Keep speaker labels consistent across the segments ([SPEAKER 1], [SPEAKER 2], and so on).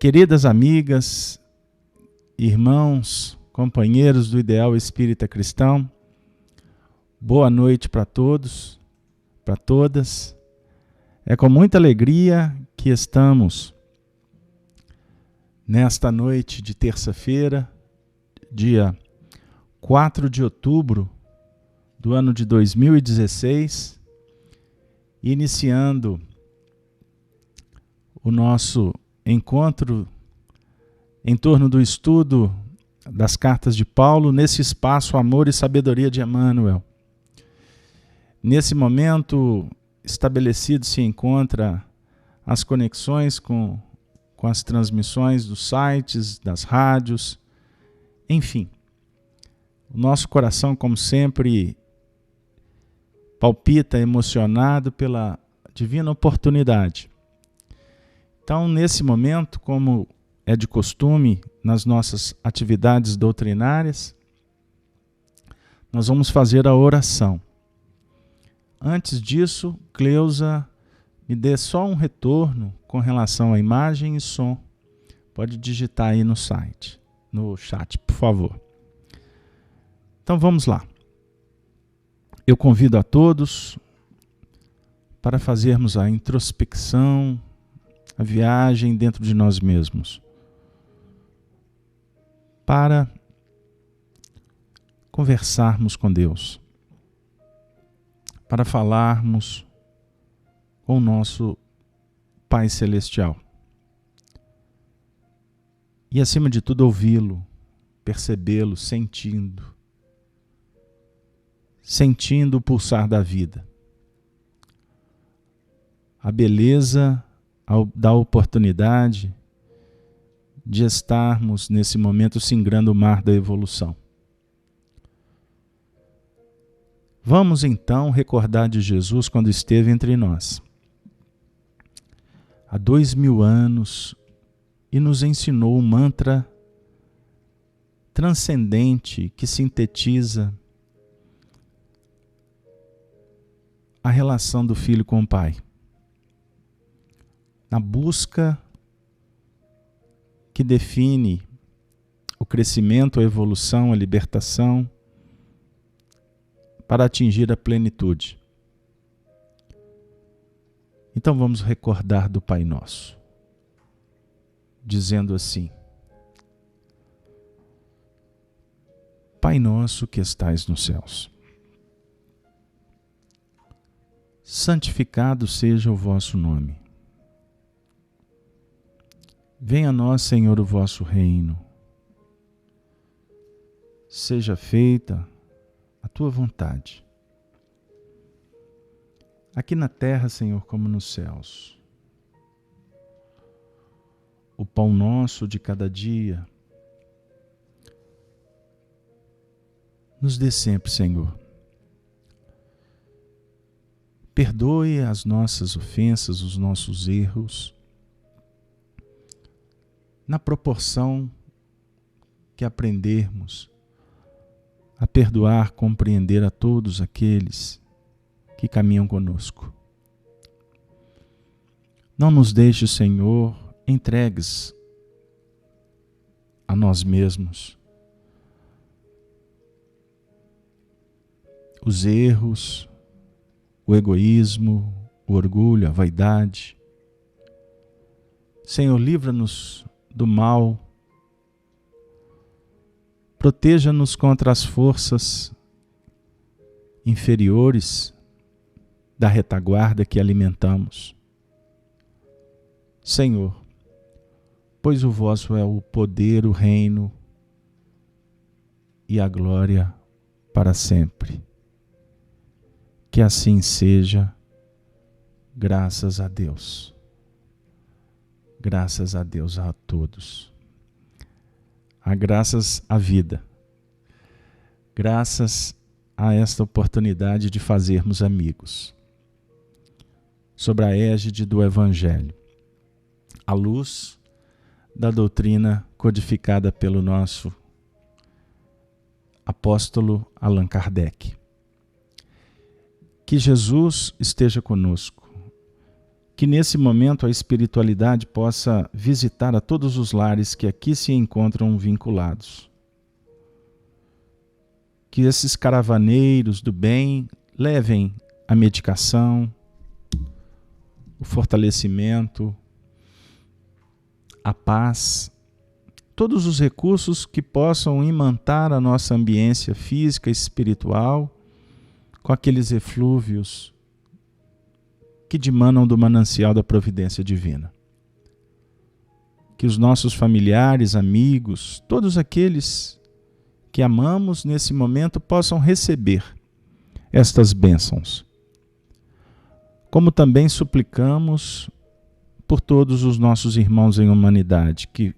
[SPEAKER 1] Queridas amigas, irmãos, companheiros do Ideal Espírita Cristão, boa noite para todos, para todas. É com muita alegria que estamos nesta noite de terça-feira, dia 4 de outubro do ano de 2016, iniciando o nosso encontro em torno do estudo das cartas de Paulo, nesse espaço Amor e Sabedoria de Emmanuel. Nesse momento estabelecido se encontra as conexões com as transmissões dos sites, das rádios, enfim. O nosso coração, como sempre, palpita emocionado pela divina oportunidade. Então, nesse momento, como é de costume nas nossas atividades doutrinárias, nós vamos fazer a oração. Antes disso, Cleusa, me dê só um retorno com relação à imagem e som. Pode digitar aí no site, no chat, por favor. Então vamos lá. Eu convido a todos para fazermos a introspecção, a viagem dentro de nós mesmos, para conversarmos com Deus, para falarmos com o nosso Pai Celestial. E, acima de tudo, ouvi-lo, percebê-lo, sentindo o pulsar da vida. A beleza da oportunidade de estarmos, nesse momento, singrando o mar da evolução. Vamos, então, recordar de Jesus quando esteve entre nós, há 2000 anos, e nos ensinou um mantra transcendente que sintetiza a relação do filho com o pai, na busca que define o crescimento, a evolução, a libertação, para atingir a plenitude. Então vamos recordar do Pai Nosso, dizendo assim: Pai nosso que estais nos céus, santificado seja o vosso nome. Venha a nós, Senhor, o vosso reino. Seja feita a tua vontade, aqui na terra, Senhor, como nos céus. O pão nosso de cada dia nos dê sempre, Senhor. Perdoe as nossas ofensas, os nossos erros, na proporção que aprendermos a perdoar, compreender a todos aqueles que caminham conosco. Não nos deixe, Senhor, entregues a nós mesmos. Os erros, o egoísmo, o orgulho, a vaidade. Senhor, livra-nos do mal. Proteja-nos contra as forças inferiores da retaguarda que alimentamos. Senhor, pois o vosso é o poder, o reino e a glória para sempre. Que assim seja, graças a Deus. Graças a Deus a todos. Graças à vida. Graças a esta oportunidade de fazermos amigos. Sob a égide do Evangelho, à luz da doutrina codificada pelo nosso apóstolo Allan Kardec. Que Jesus esteja conosco que nesse momento a espiritualidade possa visitar a todos os lares que aqui se encontram vinculados. Que esses caravaneiros do bem levem a medicação, o fortalecimento, a paz, todos os recursos que possam imantar a nossa ambiência física e espiritual com aqueles eflúvios que dimanam do manancial da providência divina. Que os nossos familiares, amigos, todos aqueles que amamos nesse momento possam receber estas bênçãos. Como também suplicamos por todos os nossos irmãos em humanidade que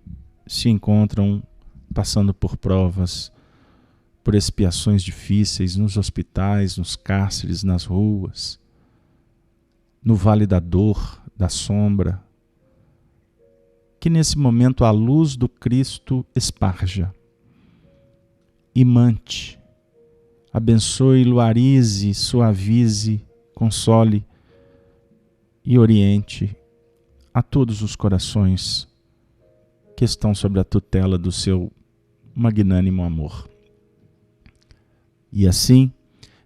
[SPEAKER 1] se encontram passando por provas, por expiações difíceis nos hospitais, nos cárceres, nas ruas, no vale da dor, da sombra. Que nesse momento a luz do Cristo esparja, imante, abençoe, luarize, suavize, console e oriente a todos os corações que estão sob a tutela do seu magnânimo amor. E assim,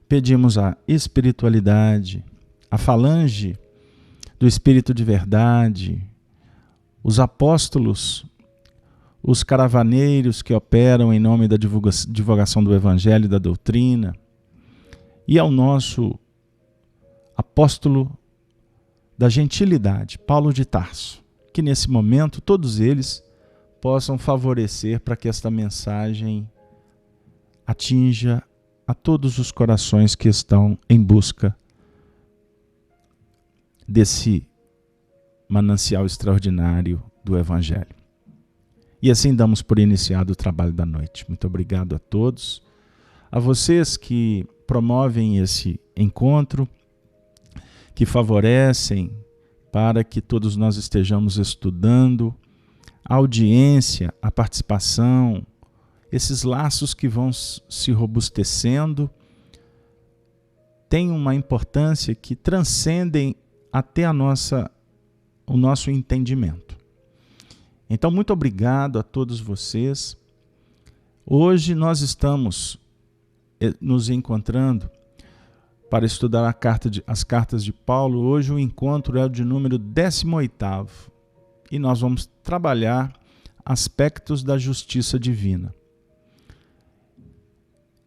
[SPEAKER 1] pedimos a espiritualidade, a falange do Espírito de verdade, os apóstolos, os caravaneiros que operam em nome da divulgação do Evangelho e da doutrina, e ao nosso apóstolo da gentilidade, Paulo de Tarso, que nesse momento todos eles possam favorecer para que esta mensagem atinja a todos os corações que estão em busca desse manancial extraordinário do Evangelho. E assim damos por iniciado o trabalho da noite. Muito obrigado a todos, a vocês que promovem esse encontro, que favorecem para que todos nós estejamos estudando, a audiência, a participação, esses laços que vão se robustecendo, têm uma importância que transcendem até o nosso entendimento. Então, muito obrigado a todos vocês. Hoje nós estamos nos encontrando para estudar as cartas de Paulo. Hoje o encontro é o de número 18º e nós vamos trabalhar aspectos da justiça divina.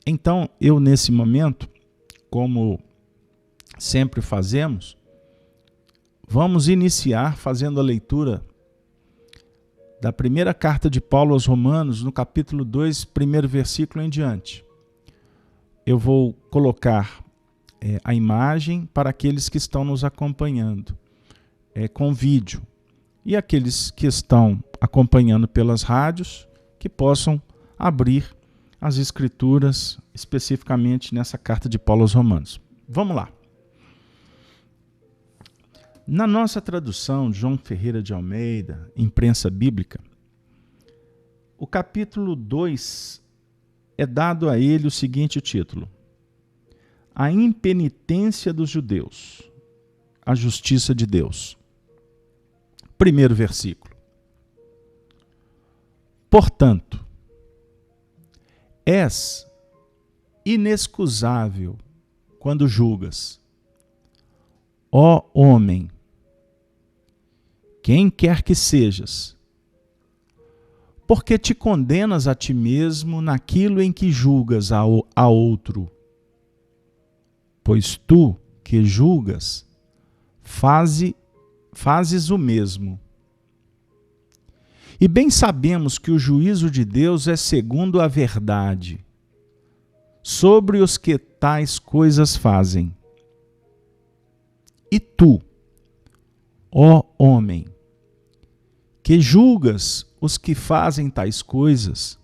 [SPEAKER 1] Então, eu nesse momento, como sempre fazemos, vamos iniciar fazendo a leitura da primeira carta de Paulo aos Romanos, no capítulo 2, primeiro versículo em diante. Eu vou colocar a imagem para aqueles que estão nos acompanhando com vídeo. E aqueles que estão acompanhando pelas rádios, que possam abrir as Escrituras, especificamente nessa carta de Paulo aos Romanos. Vamos lá. Na nossa tradução, João Ferreira de Almeida, Imprensa Bíblica, o capítulo 2 é dado a ele o seguinte título: A impenitência dos judeus, a justiça de Deus. Primeiro versículo. Portanto, és inexcusável quando julgas, ó homem, quem quer que sejas, porque te condenas a ti mesmo naquilo em que julgas a outro. Pois tu, que julgas, fazes o mesmo. E bem sabemos que o juízo de Deus é segundo a verdade, sobre os que tais coisas fazem. E tu, ó homem, que julgas os que fazem tais coisas,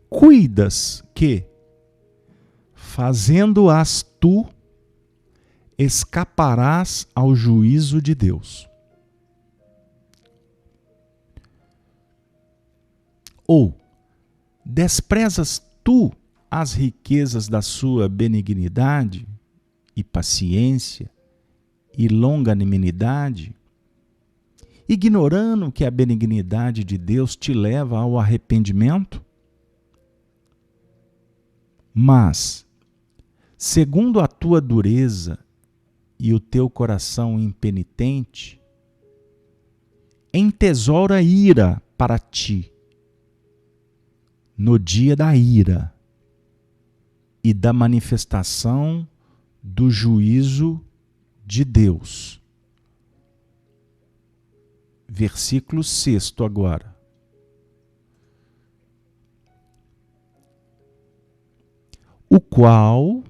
[SPEAKER 1] cuidas que, fazendo-as tu, escaparás ao juízo de Deus. Ou desprezas tu as riquezas da sua benignidade e paciência e longanimidade, ignorando que a benignidade de Deus te leva ao arrependimento? Mas, segundo a tua dureza e o teu coração impenitente, entesoura ira para ti, no dia da ira e da manifestação do juízo de Deus. Versículo 6 agora. O qual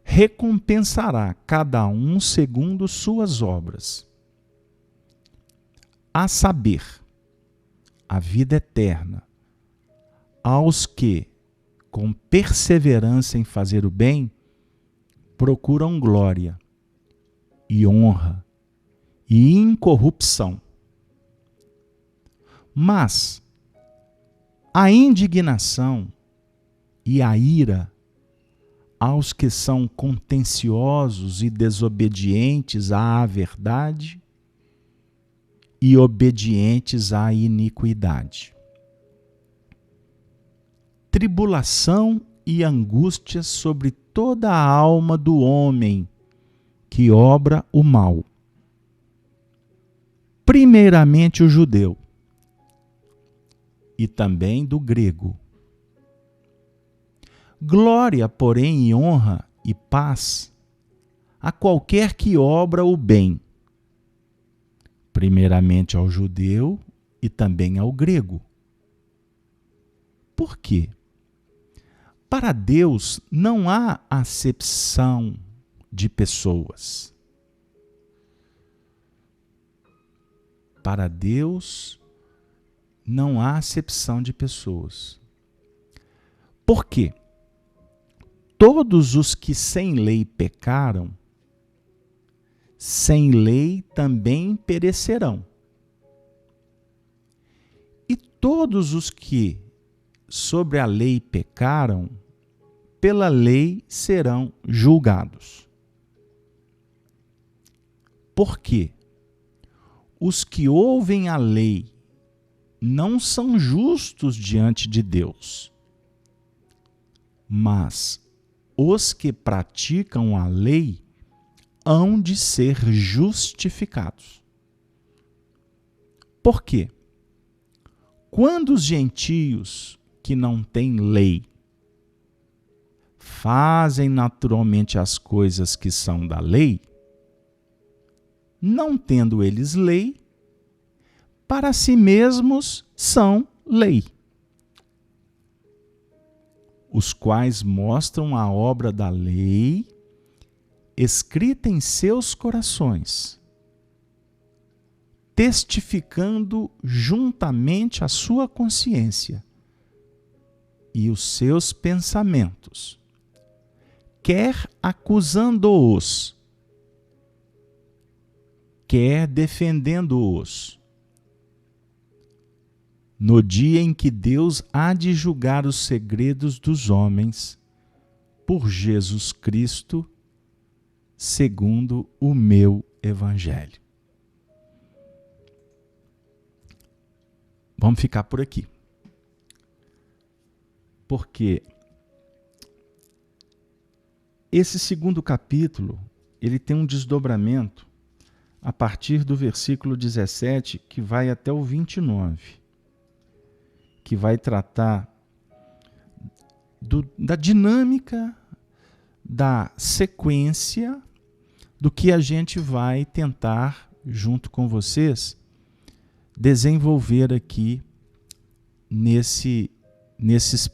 [SPEAKER 1] recompensará cada um segundo suas obras, a saber, a vida eterna, aos que, com perseverança em fazer o bem, procuram glória e honra e incorrupção. Mas a indignação e a ira aos que são contenciosos e desobedientes à verdade e obedientes à iniquidade. Tribulação e angústia sobre toda a alma do homem que obra o mal. Primeiramente o judeu, e também do grego. Glória, porém, e honra e paz a qualquer que obra o bem, primeiramente ao judeu e também ao grego. Por quê? Para Deus não há acepção de pessoas. Para Deus não há acepção de pessoas. Por quê? Todos os que sem lei pecaram, sem lei também perecerão. E todos os que sobre a lei pecaram, pela lei serão julgados. Por quê? Os que ouvem a lei não são justos diante de Deus, mas os que praticam a lei hão de ser justificados. Por quê? Quando os gentios que não têm lei fazem naturalmente as coisas que são da lei, não tendo eles lei, para si mesmos são lei, os quais mostram a obra da lei escrita em seus corações, testificando juntamente a sua consciência e os seus pensamentos, quer acusando-os, quer defendendo-os, no dia em que Deus há de julgar os segredos dos homens, por Jesus Cristo, segundo o meu Evangelho. Vamos ficar por aqui. Porque esse segundo capítulo, ele tem um desdobramento a partir do versículo 17, que vai até o 29, que vai tratar da dinâmica, da sequência, do que a gente vai tentar, junto com vocês, desenvolver aqui nesses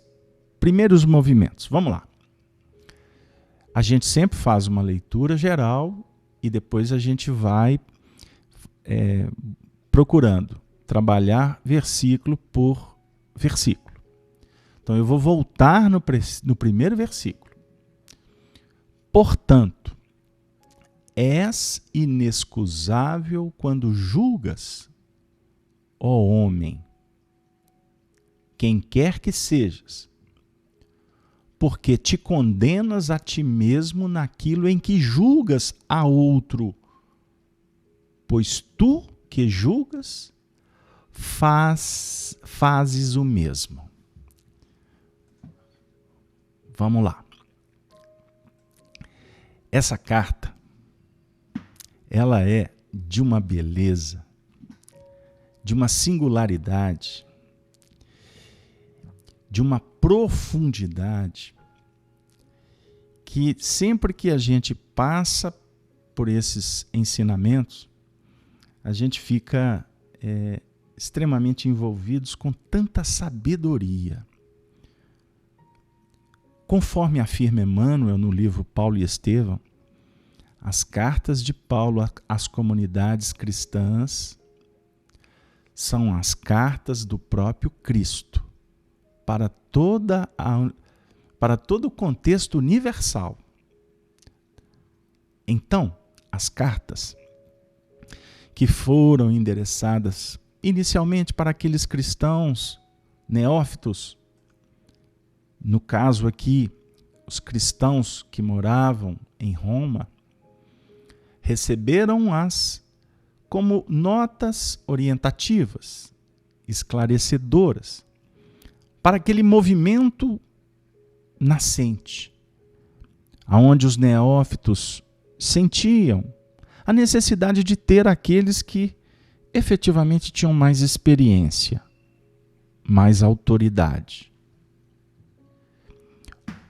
[SPEAKER 1] primeiros movimentos. Vamos lá. A gente sempre faz uma leitura geral e depois a gente vai procurando trabalhar versículo por versículo. Então eu vou voltar no primeiro versículo. Portanto, és inexcusável quando julgas, ó homem, quem quer que sejas, porque te condenas a ti mesmo naquilo em que julgas a outro pois tu que julgas, fazes o mesmo. Vamos lá. Essa carta, ela é de uma beleza, de uma singularidade, de uma profundidade, que sempre que a gente passa por esses ensinamentos, a gente fica extremamente envolvidos com tanta sabedoria. Conforme afirma Emmanuel no livro Paulo e Estevão, as cartas de Paulo às comunidades cristãs são as cartas do próprio Cristo para todo o contexto universal. Então, as cartas que foram endereçadas inicialmente para aqueles cristãos neófitos, no caso aqui, os cristãos que moravam em Roma, receberam-as como notas orientativas, esclarecedoras, para aquele movimento nascente, aonde os neófitos sentiam a necessidade de ter aqueles que efetivamente tinham mais experiência, mais autoridade.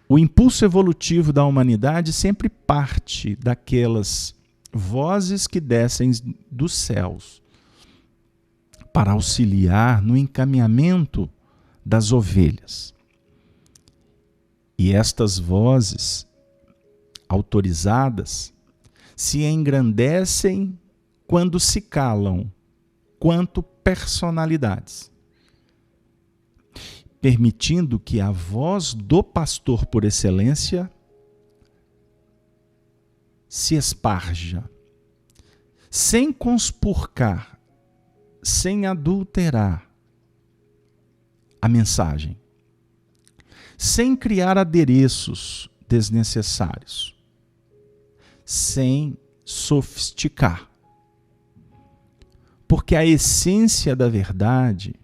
[SPEAKER 1] O impulso evolutivo da humanidade sempre parte daquelas vozes que descem dos céus para auxiliar no encaminhamento das ovelhas. E estas vozes autorizadas se engrandecem quando se calam, quanto personalidades, permitindo que a voz do pastor por excelência se esparja, sem conspurcar, sem adulterar a mensagem, sem criar adereços desnecessários, sem sofisticar. Porque a essência da verdade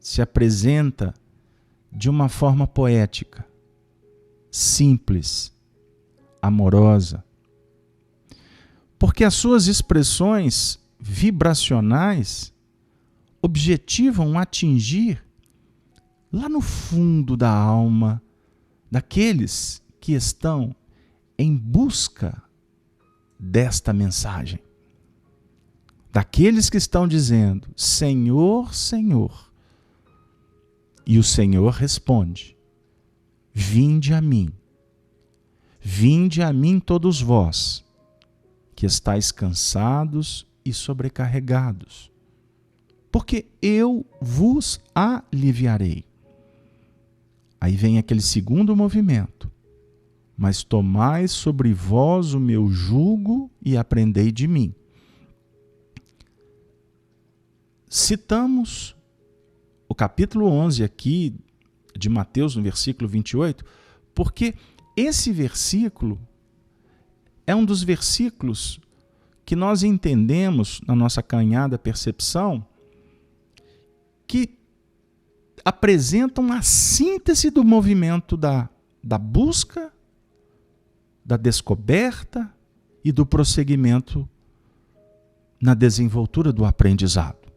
[SPEAKER 1] se apresenta de uma forma poética, simples, amorosa. Porque as suas expressões vibracionais objetivam atingir lá no fundo da alma daqueles que estão em busca desta mensagem. Daqueles que estão dizendo, Senhor, Senhor. E o Senhor responde, vinde a mim todos vós, que estáis cansados e sobrecarregados, porque eu vos aliviarei. Aí vem aquele segundo movimento. Mas tomai sobre vós o meu jugo e aprendei de mim. Citamos o capítulo 11 aqui de Mateus, no versículo 28, porque esse versículo é um dos versículos que nós entendemos na nossa caminhada percepção que apresentam a síntese do movimento da busca, da descoberta e do prosseguimento na desenvoltura do aprendizado.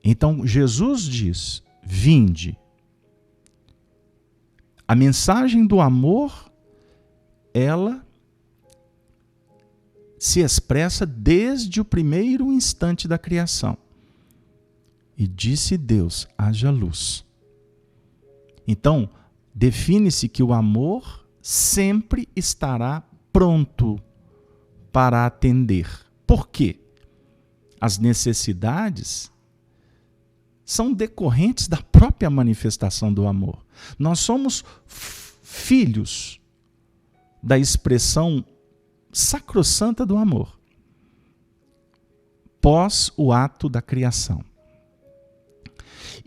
[SPEAKER 1] Então, Jesus diz, vinde. A mensagem do amor, ela se expressa desde o primeiro instante da criação. E disse Deus, haja luz. Então, define-se que o amor sempre estará pronto para atender. Por quê? As necessidades são decorrentes da própria manifestação do amor. Nós somos filhos da expressão sacrossanta do amor, pós o ato da criação.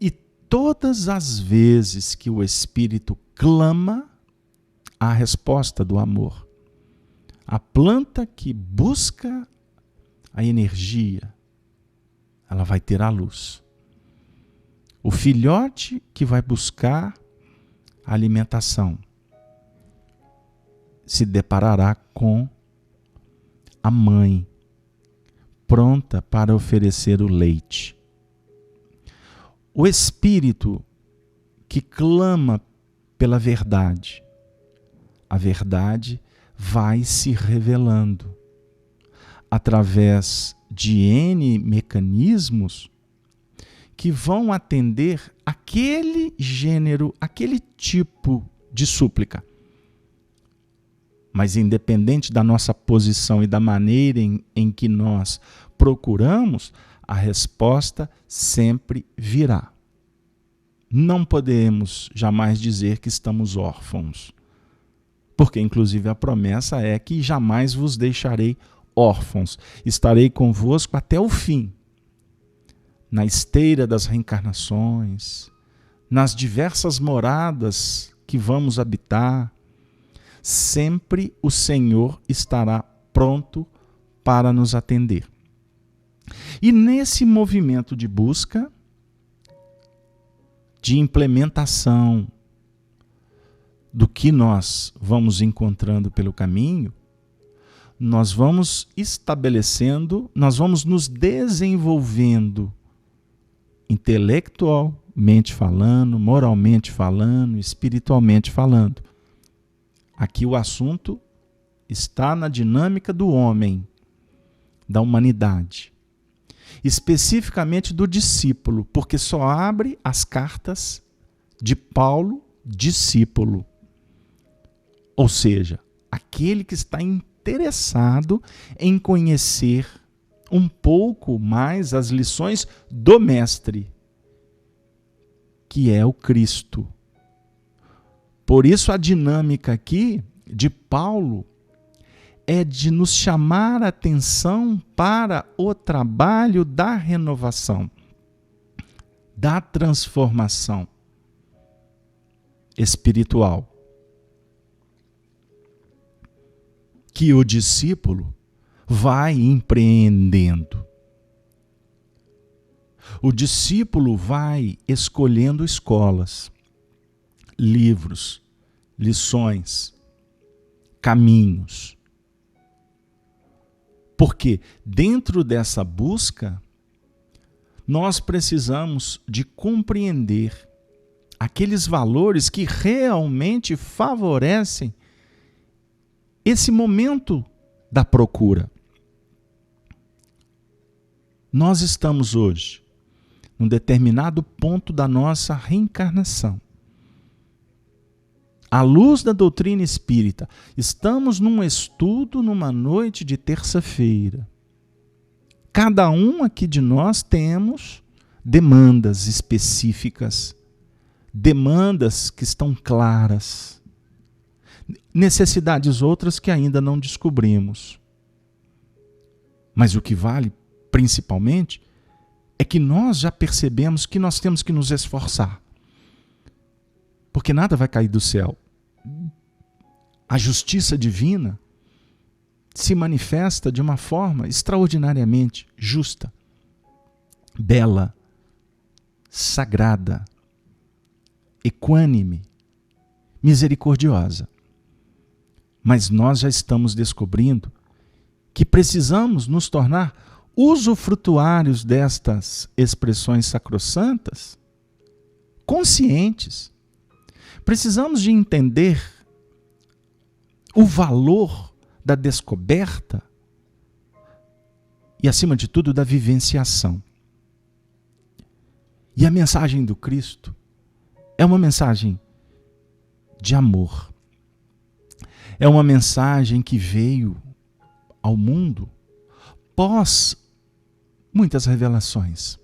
[SPEAKER 1] E todas as vezes que o Espírito clama, há resposta do amor. A planta que busca a energia, ela vai ter a luz. O filhote que vai buscar a alimentação se deparará com a mãe, pronta para oferecer o leite. O espírito que clama pela verdade, a verdade vai se revelando através de N mecanismos que vão atender aquele gênero, aquele tipo de súplica. Mas independente da nossa posição e da maneira em que nós procuramos, a resposta sempre virá. Não podemos jamais dizer que estamos órfãos, porque inclusive a promessa é que jamais vos deixarei órfãos, estarei convosco até o fim. Na esteira das reencarnações, nas diversas moradas que vamos habitar, sempre o Senhor estará pronto para nos atender. E nesse movimento de busca, de implementação do que nós vamos encontrando pelo caminho, nós vamos estabelecendo, nós vamos nos desenvolvendo intelectualmente falando, moralmente falando, espiritualmente falando. Aqui o assunto está na dinâmica do homem, da humanidade. Especificamente do discípulo, porque só abre as cartas de Paulo, discípulo. Ou seja, aquele que está interessado em conhecer um pouco mais as lições do Mestre, que é o Cristo. Por isso a dinâmica aqui de Paulo é de nos chamar a atenção para o trabalho da renovação, da transformação espiritual, que o discípulo vai empreendendo. O discípulo vai escolhendo escolas, livros, lições, caminhos. Porque dentro dessa busca, nós precisamos de compreender aqueles valores que realmente favorecem esse momento da procura. Nós estamos hoje num determinado ponto da nossa reencarnação. À luz da doutrina espírita, estamos num estudo numa noite de terça-feira. Cada um aqui de nós temos demandas específicas, demandas que estão claras, necessidades outras que ainda não descobrimos. Mas o que vale, principalmente, é que nós já percebemos que nós temos que nos esforçar. Porque nada vai cair do céu. A justiça divina se manifesta de uma forma extraordinariamente justa, bela, sagrada, equânime, misericordiosa. Mas nós já estamos descobrindo que precisamos nos tornar usufrutuários destas expressões sacrossantas, conscientes. Precisamos de entender o valor da descoberta e, acima de tudo, da vivenciação. E a mensagem do Cristo é uma mensagem de amor. É uma mensagem que veio ao mundo pós muitas revelações,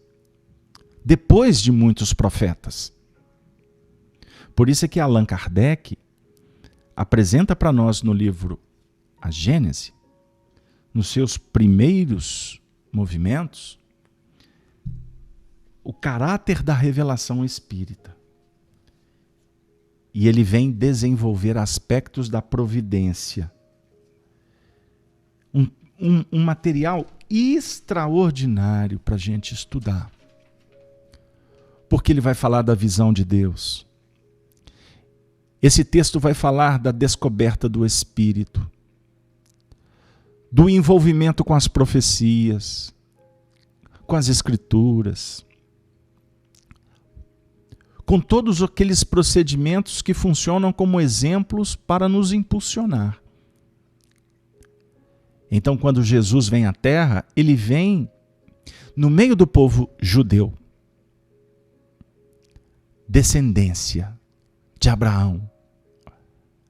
[SPEAKER 1] depois de muitos profetas. Por isso é que Allan Kardec apresenta para nós no livro A Gênese, nos seus primeiros movimentos, o caráter da revelação espírita. E ele vem desenvolver aspectos da providência. um material extraordinário para a gente estudar. Porque ele vai falar da visão de Deus. Esse texto vai falar da descoberta do Espírito, do envolvimento com as profecias, com as Escrituras, com todos aqueles procedimentos que funcionam como exemplos para nos impulsionar. Então, quando Jesus vem à Terra, ele vem no meio do povo judeu, descendência de Abraão.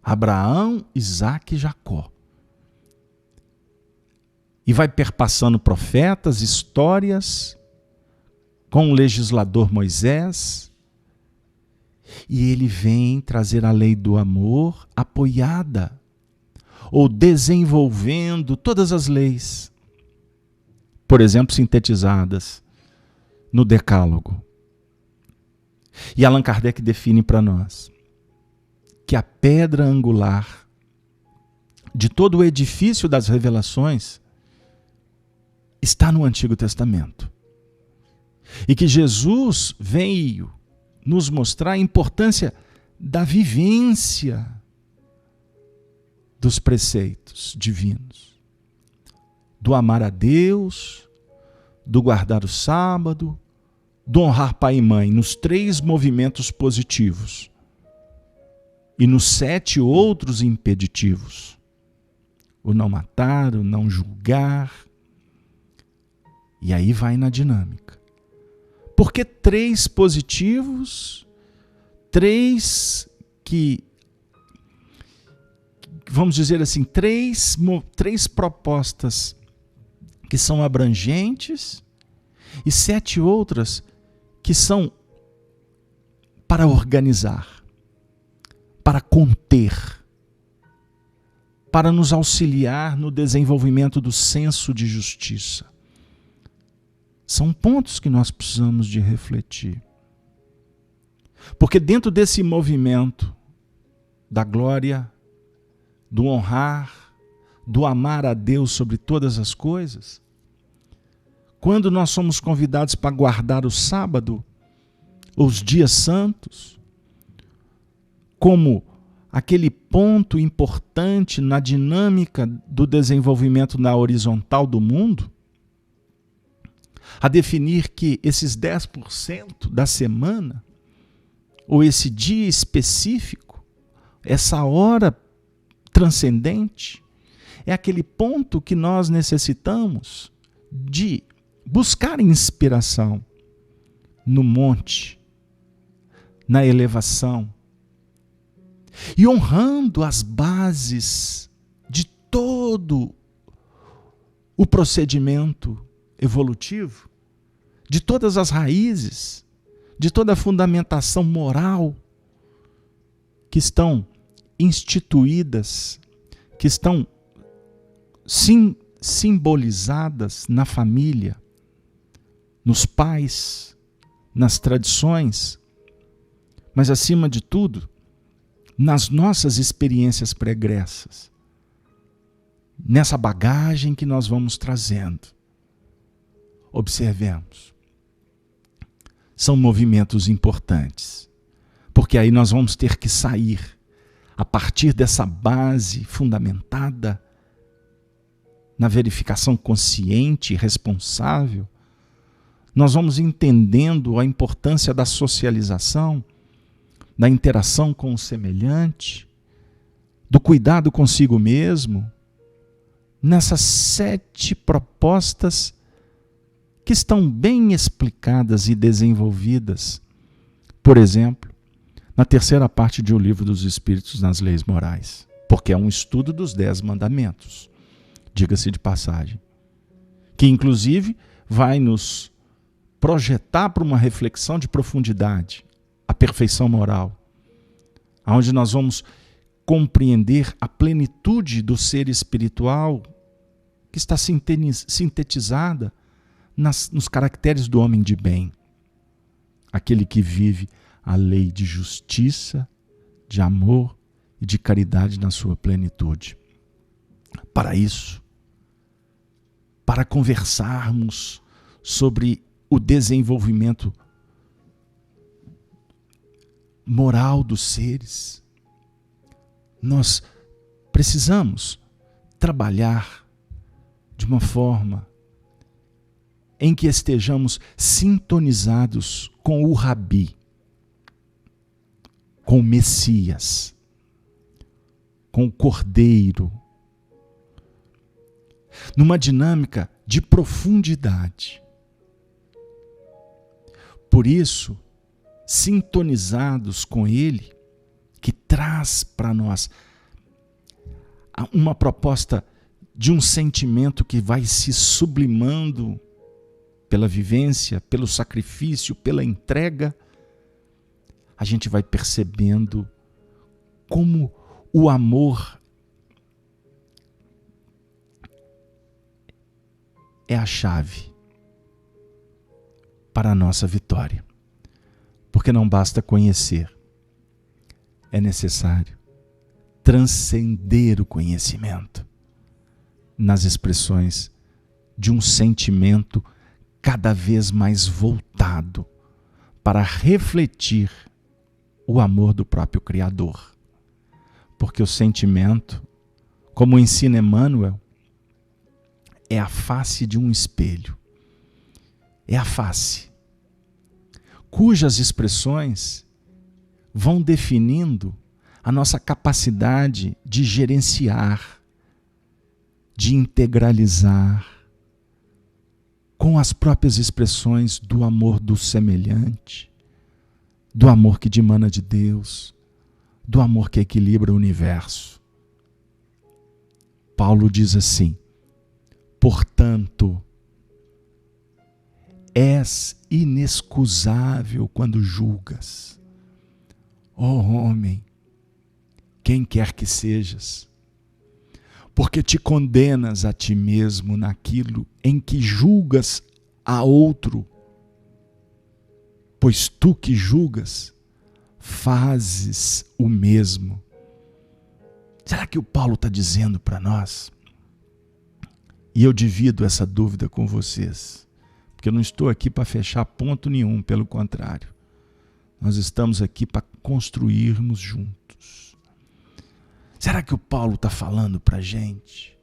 [SPEAKER 1] Abraão, Isaque e Jacó. E vai perpassando profetas, histórias, com o legislador Moisés, e ele vem trazer a lei do amor apoiada, ou desenvolvendo todas as leis, por exemplo, sintetizadas no Decálogo. E Allan Kardec define para nós que a pedra angular de todo o edifício das revelações está no Antigo Testamento. E que Jesus veio nos mostrar a importância da vivência dos preceitos divinos, do amar a Deus, do guardar o sábado, do honrar pai e mãe, nos 3 movimentos positivos e nos 7 outros impeditivos: o não matar, o não julgar. E aí vai na dinâmica. Por que 3 positivos? 3 que, vamos dizer assim, 3 propostas que são abrangentes e 7 outras que são para organizar, para conter, para nos auxiliar no desenvolvimento do senso de justiça. São pontos que nós precisamos de refletir. Porque dentro desse movimento da glória, do honrar, do amar a Deus sobre todas as coisas, quando nós somos convidados para guardar o sábado, os dias santos, como aquele ponto importante na dinâmica do desenvolvimento na horizontal do mundo, a definir que esses 10% da semana, ou esse dia específico, essa hora transcendente, é aquele ponto que nós necessitamos de buscar inspiração no monte, na elevação, e honrando as bases de todo o procedimento evolutivo, de todas as raízes, de toda a fundamentação moral que estão instituídas, que estão simbolizadas na família, nos pais, nas tradições, mas acima de tudo, nas nossas experiências pregressas, nessa bagagem que nós vamos trazendo. Observemos. São movimentos importantes, porque aí nós vamos ter que sair, a partir dessa base fundamentada na verificação consciente e responsável, nós vamos entendendo a importância da socialização, da interação com o semelhante, do cuidado consigo mesmo, nessas 7 propostas que estão bem explicadas e desenvolvidas, por exemplo, na 3ª parte de O Livro dos Espíritos nas Leis Morais, porque é um estudo dos 10 mandamentos, diga-se de passagem, que inclusive vai nos projetar para uma reflexão de profundidade, a perfeição moral, onde nós vamos compreender a plenitude do ser espiritual que está sintetizada nos caracteres do homem de bem, aquele que vive a lei de justiça, de amor e de caridade na sua plenitude. Para isso, para conversarmos sobre o desenvolvimento moral dos seres. Nós precisamos trabalhar de uma forma em que estejamos sintonizados com o Rabi, com o Messias, com o Cordeiro, numa dinâmica de profundidade. Por isso, sintonizados com Ele, que traz para nós uma proposta de um sentimento que vai se sublimando pela vivência, pelo sacrifício, pela entrega, a gente vai percebendo como o amor é a chave para a nossa vitória. Porque não basta conhecer, é necessário transcender o conhecimento nas expressões de um sentimento cada vez mais voltado para refletir o amor do próprio Criador. Porque o sentimento, como ensina Emmanuel, é a face de um espelho. É a face, cujas expressões vão definindo a nossa capacidade de gerenciar, de integralizar, com as próprias expressões do amor do semelhante, do amor que dimana de Deus, do amor que equilibra o universo. Paulo diz assim: portanto, és inexcusável quando julgas, ó homem, quem quer que sejas, porque te condenas a ti mesmo naquilo em que julgas a outro, pois tu que julgas, fazes o mesmo. Será que o Paulo está dizendo para nós? E eu divido essa dúvida com vocês, porque eu não estou aqui para fechar ponto nenhum, pelo contrário. Nós estamos aqui para construirmos juntos. Será que o Paulo está falando para a gente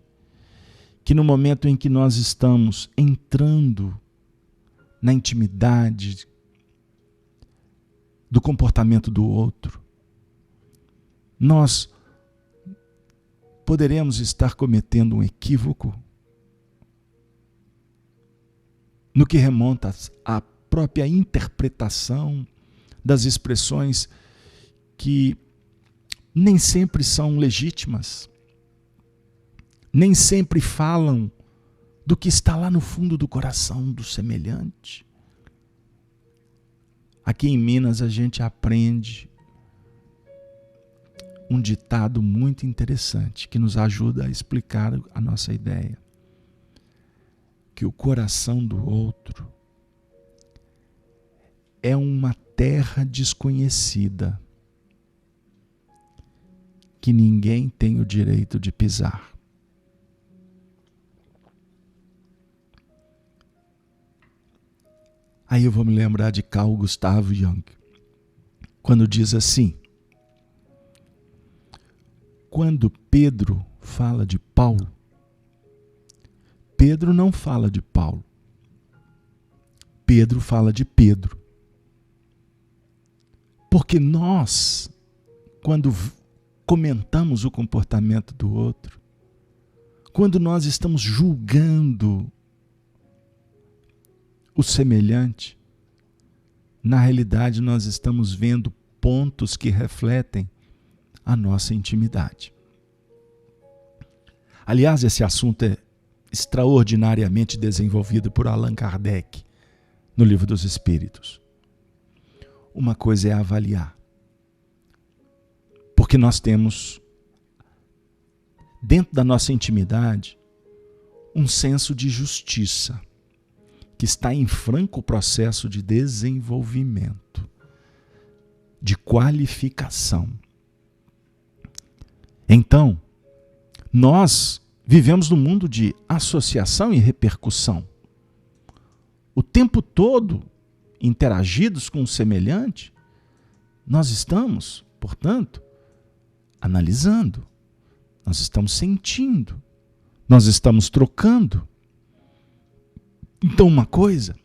[SPEAKER 1] que no momento em que nós estamos entrando na intimidade do comportamento do outro, nós poderemos estar cometendo um equívoco no que remonta à própria interpretação das expressões que nem sempre são legítimas, nem sempre falam do que está lá no fundo do coração do semelhante. Aqui em Minas a gente aprende um ditado muito interessante que nos ajuda a explicar a nossa ideia. Que o coração do outro é uma terra desconhecida que ninguém tem o direito de pisar. Aí eu vou me lembrar de Carl Gustav Jung, quando diz assim: quando Pedro fala de Paulo, Pedro não fala de Paulo. Pedro fala de Pedro. Porque nós, quando comentamos o comportamento do outro, quando nós estamos julgando o semelhante, na realidade nós estamos vendo pontos que refletem a nossa intimidade. Aliás, esse assunto é extraordinariamente desenvolvido por Allan Kardec no Livro dos Espíritos. Uma coisa é avaliar, porque nós temos dentro da nossa intimidade um senso de justiça que está em franco processo de desenvolvimento, de qualificação. Então, nós vivemos num mundo de associação e repercussão. O tempo todo, interagidos com o semelhante, nós estamos, portanto, analisando, nós estamos sentindo, nós estamos trocando. Então, uma coisa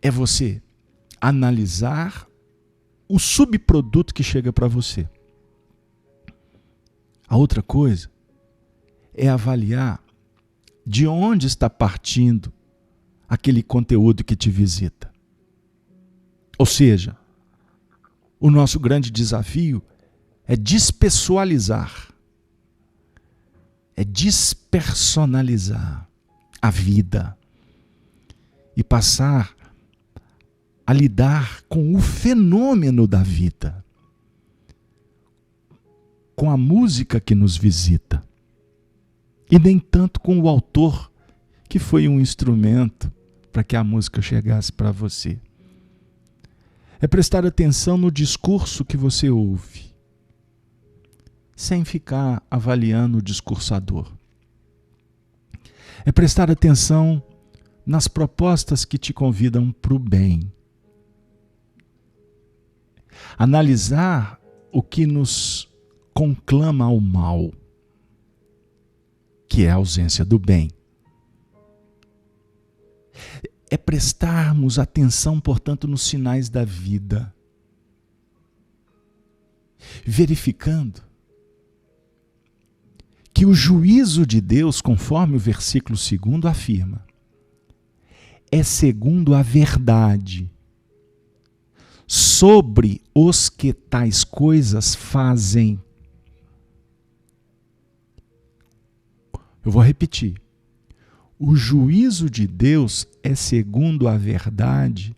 [SPEAKER 1] é você analisar o subproduto que chega para você. A outra coisa é avaliar de onde está partindo aquele conteúdo que te visita. Ou seja, o nosso grande desafio é despessoalizar, é despersonalizar a vida e passar a lidar com o fenômeno da vida, com a música que nos visita, e nem tanto com o autor, que foi um instrumento para que a música chegasse para você. É prestar atenção no discurso que você ouve, sem ficar avaliando o discursador. É prestar atenção nas propostas que te convidam para o bem. Analisar o que nos conclama ao mal, que é a ausência do bem. É prestarmos atenção, portanto, nos sinais da vida, verificando que o juízo de Deus, conforme o versículo 2 afirma, é segundo a verdade sobre os que tais coisas fazem. Eu vou repetir. O juízo de Deus é segundo a verdade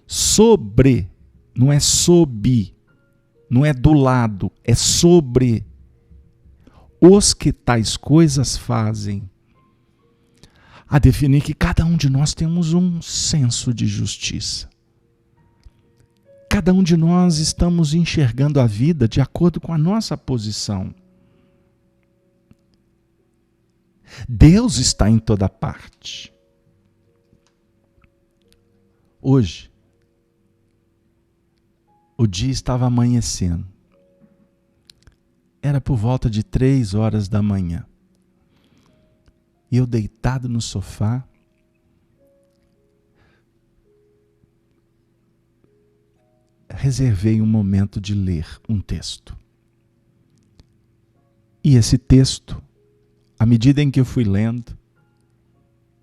[SPEAKER 1] sobre, não é sob, não é do lado, é sobre os que tais coisas fazem. A definir que cada um de nós temos um senso de justiça. Cada um de nós estamos enxergando a vida de acordo com a nossa posição. Deus está em toda parte. Hoje, o dia estava amanhecendo. Era por volta de 3 horas da manhã. E eu deitado no sofá, reservei um momento de ler um texto. E esse texto, à medida em que eu fui lendo,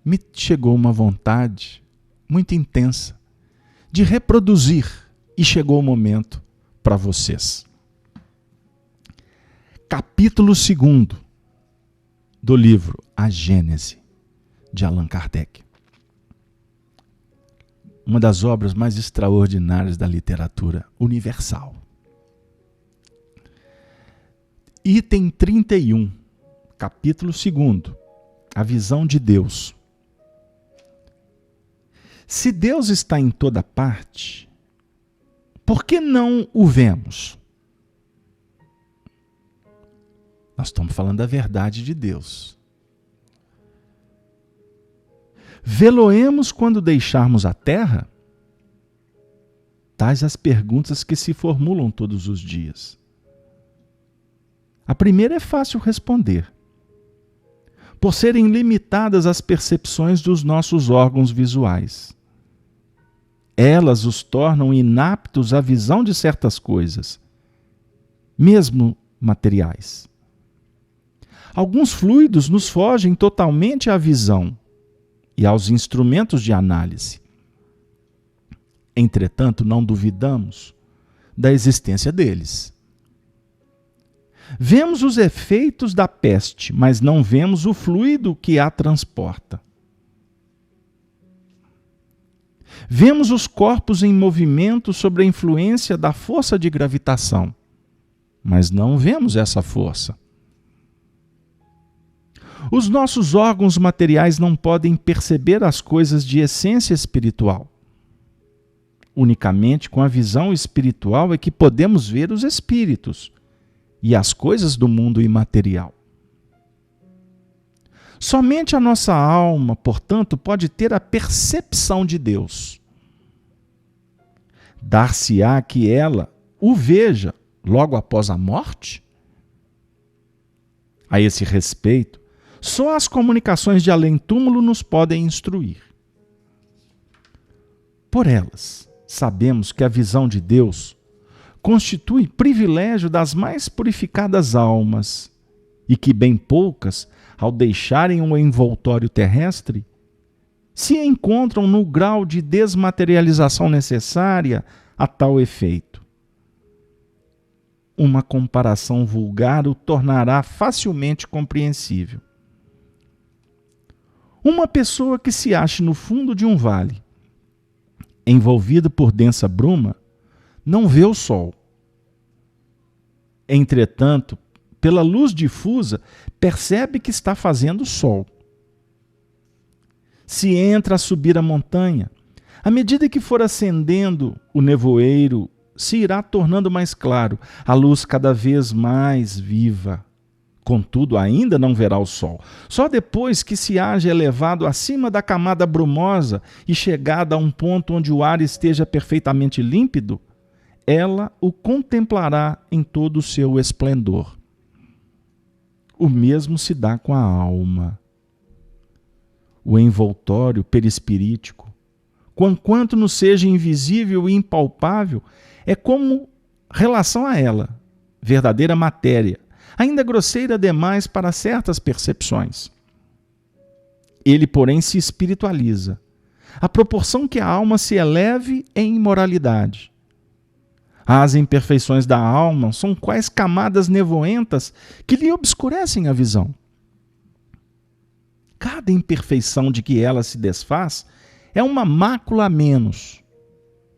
[SPEAKER 1] me chegou uma vontade muito intensa de reproduzir, e chegou o momento para vocês. Capítulo 2 do livro A Gênese, de Allan Kardec. Uma das obras mais extraordinárias da literatura universal. Item 31, capítulo 2, a visão de Deus. Se Deus está em toda parte, por que não o vemos? Nós estamos falando da verdade de Deus. Vê-lo-emos quando deixarmos a terra? Tais as perguntas que se formulam todos os dias. A primeira é fácil responder. Por serem limitadas as percepções dos nossos órgãos visuais. Elas os tornam inaptos à visão de certas coisas, mesmo materiais. Alguns fluidos nos fogem totalmente à visão e aos instrumentos de análise. Entretanto, não duvidamos da existência deles. Vemos os efeitos da peste, mas não vemos o fluido que a transporta. Vemos os corpos em movimento sob a influência da força de gravitação, mas não vemos essa força. Os nossos órgãos materiais não podem perceber as coisas de essência espiritual. Unicamente com a visão espiritual é que podemos ver os espíritos e as coisas do mundo imaterial. Somente a nossa alma, portanto, pode ter a percepção de Deus. Dar-se-á que ela o veja logo após a morte? A esse respeito, só as comunicações de além-túmulo nos podem instruir. Por elas, sabemos que a visão de Deus constitui privilégio das mais purificadas almas e que bem poucas, ao deixarem um envoltório terrestre, se encontram no grau de desmaterialização necessária a tal efeito. Uma comparação vulgar o tornará facilmente compreensível. Uma pessoa que se ache no fundo de um vale, envolvido por densa bruma, não vê o sol. Entretanto, pela luz difusa, percebe que está fazendo sol. Se entra a subir a montanha, à medida que for ascendendo, o nevoeiro se irá tornando mais claro, a luz cada vez mais viva. Contudo, ainda não verá o sol. Só depois que se haja elevado acima da camada brumosa e chegado a um ponto onde o ar esteja perfeitamente límpido, ela o contemplará em todo o seu esplendor. O mesmo se dá com a alma. O envoltório perispirítico, quanto nos seja invisível e impalpável, é como relação a ela, verdadeira matéria, ainda grosseira demais para certas percepções. Ele, porém, se espiritualiza, à proporção que a alma se eleve em imoralidade. As imperfeições da alma são quais camadas nevoentas que lhe obscurecem a visão. Cada imperfeição de que ela se desfaz é uma mácula a menos.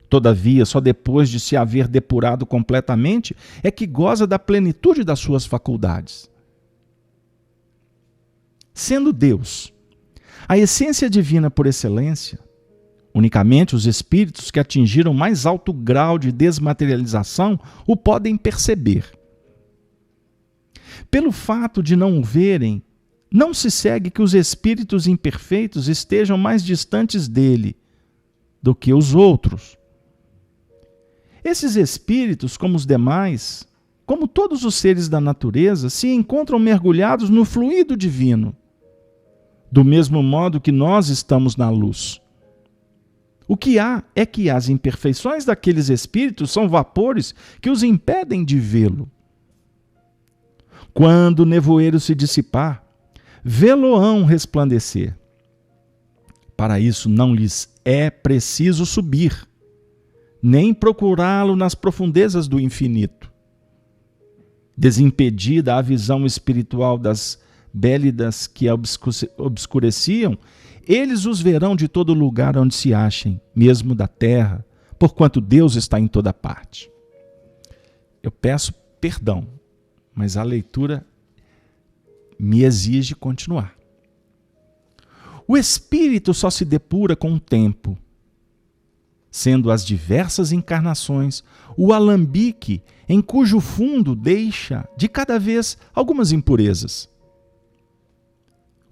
[SPEAKER 1] Todavia, só depois de se haver depurado completamente é que goza da plenitude das suas faculdades. Sendo Deus a essência divina por excelência, unicamente os espíritos que atingiram mais alto grau de desmaterialização o podem perceber. Pelo fato de não o verem, não se segue que os espíritos imperfeitos estejam mais distantes dele do que os outros. Esses espíritos, como os demais, como todos os seres da natureza, se encontram mergulhados no fluido divino, do mesmo modo que nós estamos na luz. O que há é que as imperfeições daqueles espíritos são vapores que os impedem de vê-lo. Quando o nevoeiro se dissipar, vê-lo-ão resplandecer. Para isso não lhes é preciso subir, nem procurá-lo nas profundezas do infinito. Desimpedida a visão espiritual das bélidas que a obscureciam, eles os verão de todo lugar onde se achem, mesmo da terra, porquanto Deus está em toda parte. Eu peço perdão, mas a leitura me exige continuar. O espírito só se depura com o tempo, sendo as diversas encarnações o alambique em cujo fundo deixa de cada vez algumas impurezas.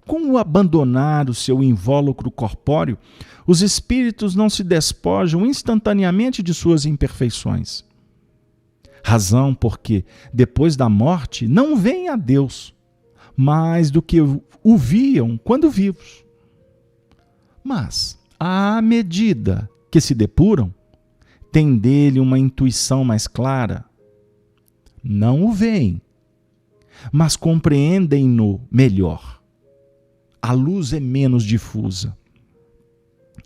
[SPEAKER 1] Com o abandonar o seu invólucro corpóreo, os espíritos não se despojam instantaneamente de suas imperfeições. Razão porque, depois da morte, não veem a Deus, mais do que o viam quando vivos. Mas, à medida que se depuram, têm dele uma intuição mais clara. Não o veem, mas compreendem-no melhor. A luz é menos difusa.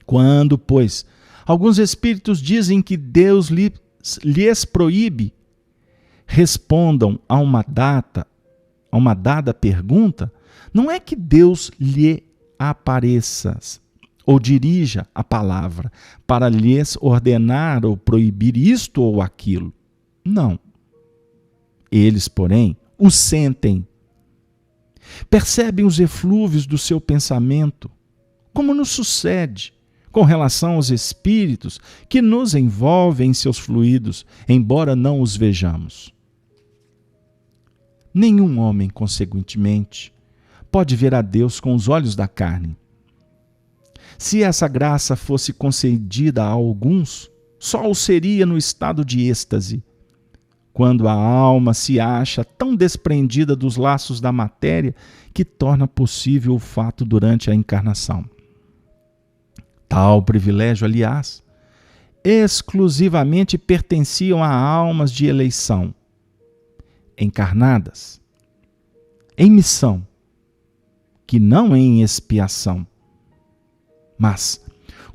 [SPEAKER 1] Quando, pois, alguns espíritos dizem que Deus lhes proíbe, respondam a uma dada pergunta, não é que Deus lhe apareça ou dirija a palavra para lhes ordenar ou proibir isto ou aquilo. Não. Eles, porém, o sentem. Percebem os eflúvios do seu pensamento, como nos sucede com relação aos espíritos que nos envolvem em seus fluidos, embora não os vejamos. Nenhum homem, consequentemente, pode ver a Deus com os olhos da carne. Se essa graça fosse concedida a alguns, só o seria no estado de êxtase, quando a alma se acha tão desprendida dos laços da matéria que torna possível o fato durante a encarnação. Tal privilégio, aliás, exclusivamente pertenciam a almas de eleição, encarnadas, em missão, que não em expiação. Mas,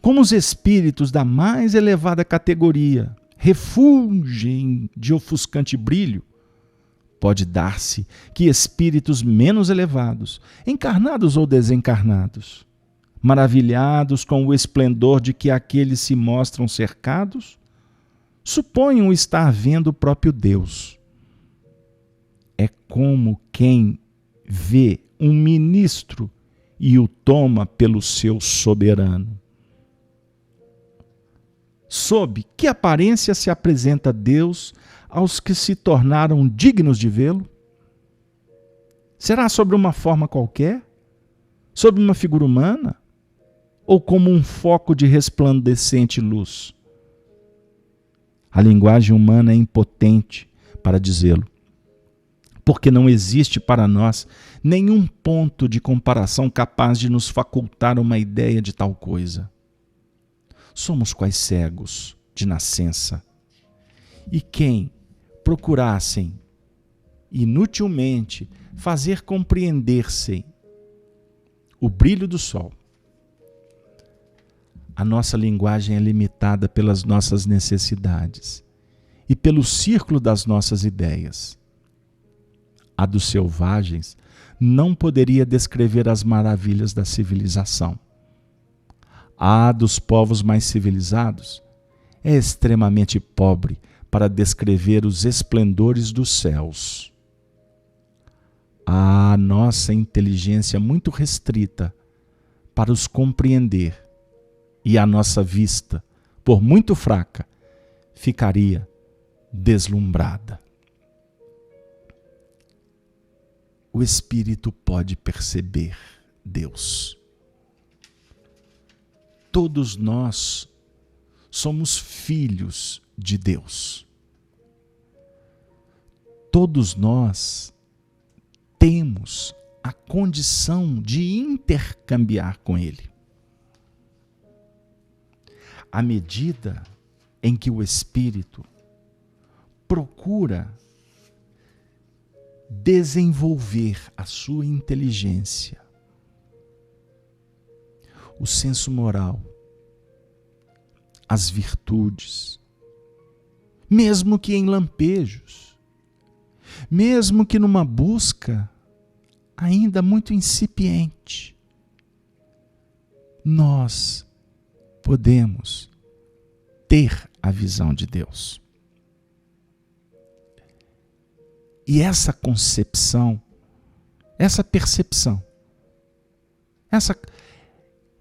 [SPEAKER 1] como os espíritos da mais elevada categoria refulgem de ofuscante brilho, pode dar-se que espíritos menos elevados, encarnados ou desencarnados, maravilhados com o esplendor de que aqueles se mostram cercados, suponham estar vendo o próprio Deus. É como quem vê um ministro e o toma pelo seu soberano. Sob que aparência se apresenta Deus aos que se tornaram dignos de vê-lo? Será sobre uma forma qualquer? Sobre uma figura humana? Ou como um foco de resplandecente luz? A linguagem humana é impotente para dizê-lo, porque não existe para nós nenhum ponto de comparação capaz de nos facultar uma ideia de tal coisa. Somos quais cegos de nascença, e quem procurassem inutilmente fazer compreender-se o brilho do sol. A nossa linguagem é limitada pelas nossas necessidades e pelo círculo das nossas ideias. A dos selvagens não poderia descrever as maravilhas da civilização. A dos povos mais civilizados é extremamente pobre para descrever os esplendores dos céus. A nossa inteligência muito restrita para os compreender, e a nossa vista, por muito fraca, ficaria deslumbrada. O espírito pode perceber Deus. Todos nós somos filhos de Deus. Todos nós temos a condição de intercambiar com Ele. À medida em que o espírito procura desenvolver a sua inteligência, o senso moral, as virtudes, mesmo que em lampejos, mesmo que numa busca ainda muito incipiente, nós podemos ter a visão de Deus. E essa concepção, essa percepção,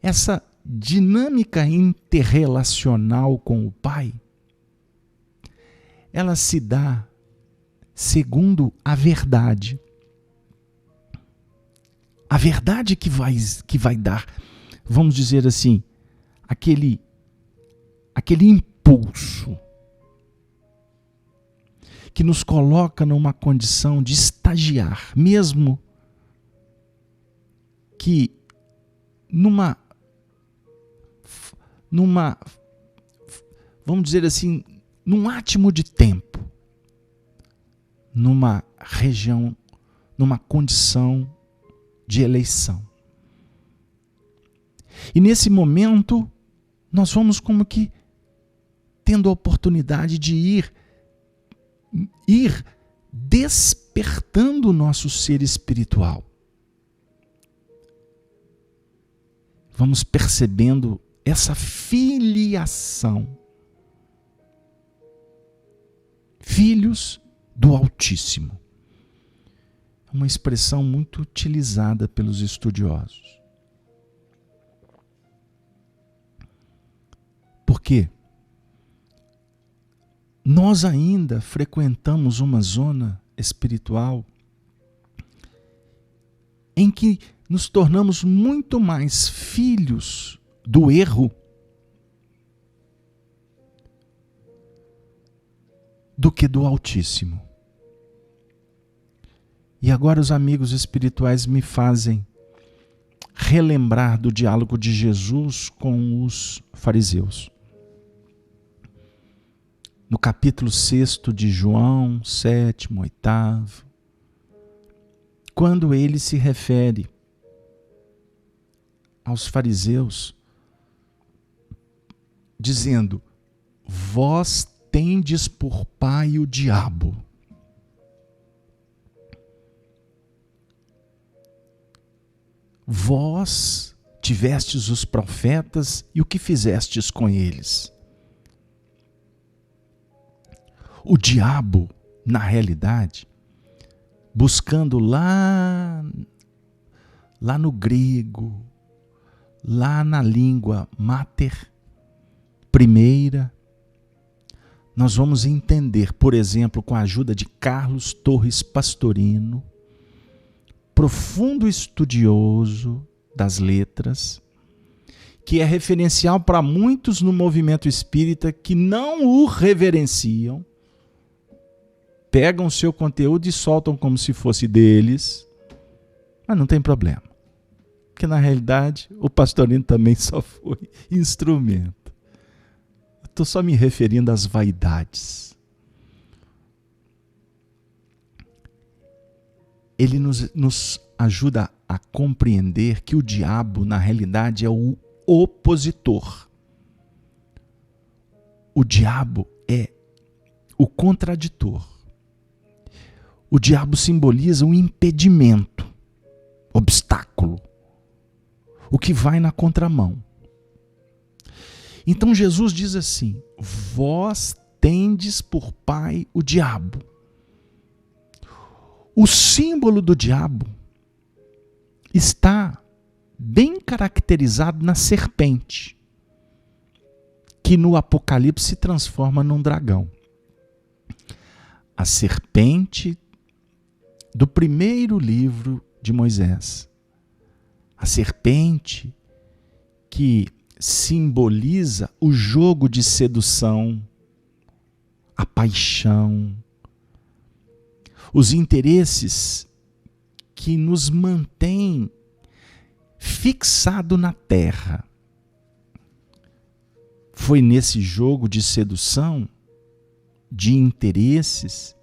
[SPEAKER 1] essa dinâmica interrelacional com o Pai, ela se dá segundo a verdade. A verdade que vai dar, vamos dizer assim, aquele impulso que nos coloca numa condição de estagiar, mesmo que numa vamos dizer assim, num átimo de tempo, numa região, numa condição de eleição. E nesse momento, nós vamos como que tendo a oportunidade de ir despertando o nosso ser espiritual. Vamos percebendo essa filiação. Filhos do Altíssimo. É uma expressão muito utilizada pelos estudiosos. Por quê? Nós ainda frequentamos uma zona espiritual em que nos tornamos muito mais filhos do erro do que do Altíssimo. E agora os amigos espirituais me fazem relembrar do diálogo de Jesus com os fariseus. No capítulo 6 de João, 7º, 8º, quando ele se refere aos fariseus, dizendo: vós tendes por pai o diabo. Vós tivestes os profetas e o que fizestes com eles? O diabo, na realidade, buscando lá no grego, lá na língua mater, primeira, nós vamos entender, por exemplo, com a ajuda de Carlos Torres Pastorino, profundo estudioso das letras, que é referencial para muitos no movimento espírita que não o reverenciam, pegam o seu conteúdo e soltam como se fosse deles, mas não tem problema, porque na realidade o Pastorino também só foi instrumento. Estou só me referindo às vaidades. Ele nos ajuda a compreender que o diabo, na realidade, é o opositor. O diabo é o contraditor. O diabo simboliza um impedimento, obstáculo, o que vai na contramão. Então Jesus diz assim: vós tendes por pai o diabo. O símbolo do diabo está bem caracterizado na serpente, que no Apocalipse se transforma num dragão. A serpente do primeiro livro de Moisés. A serpente que simboliza o jogo de sedução, a paixão, os interesses que nos mantêm fixado na terra. Foi nesse jogo de sedução, de interesses,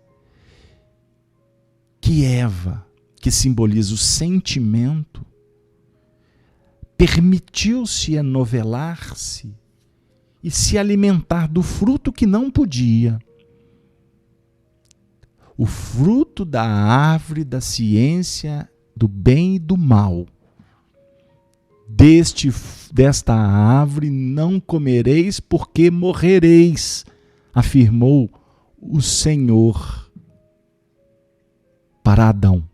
[SPEAKER 1] que Eva, que simboliza o sentimento, permitiu-se enovelar-se e se alimentar do fruto que não podia. O fruto da árvore da ciência do bem e do mal. Desta árvore não comereis, porque morrereis, afirmou o Senhor para Adão.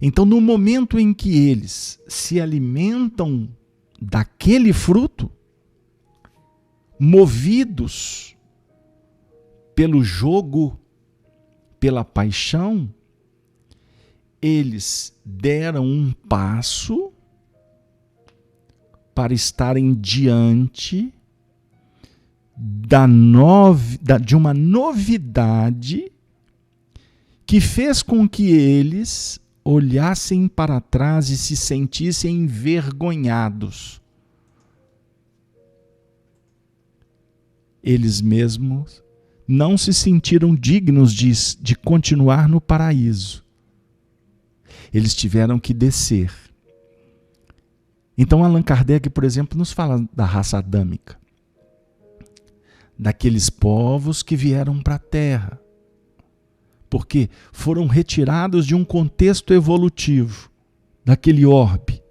[SPEAKER 1] Então, no momento em que eles se alimentam daquele fruto, movidos pelo jogo, pela paixão, eles deram um passo para estarem diante de uma novidade que fez com que eles olhassem para trás e se sentissem envergonhados. Eles mesmos não se sentiram dignos de continuar no paraíso. Eles tiveram que descer. Então Allan Kardec, por exemplo, nos fala da raça adâmica, daqueles povos que vieram para a Terra, porque foram retirados de um contexto evolutivo, daquele orbe,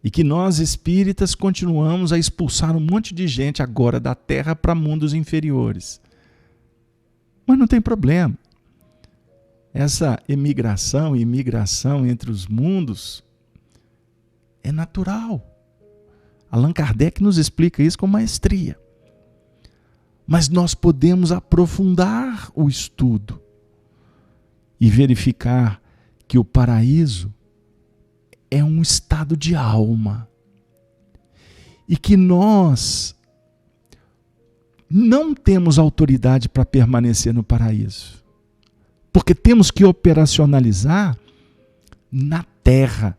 [SPEAKER 1] e que nós espíritas continuamos a expulsar um monte de gente agora da Terra para mundos inferiores. Mas não tem problema. Essa emigração e imigração entre os mundos é natural. Allan Kardec nos explica isso com maestria. Mas nós podemos aprofundar o estudo e verificar que o paraíso é um estado de alma e que nós não temos autoridade para permanecer no paraíso, porque temos que operacionalizar na terra.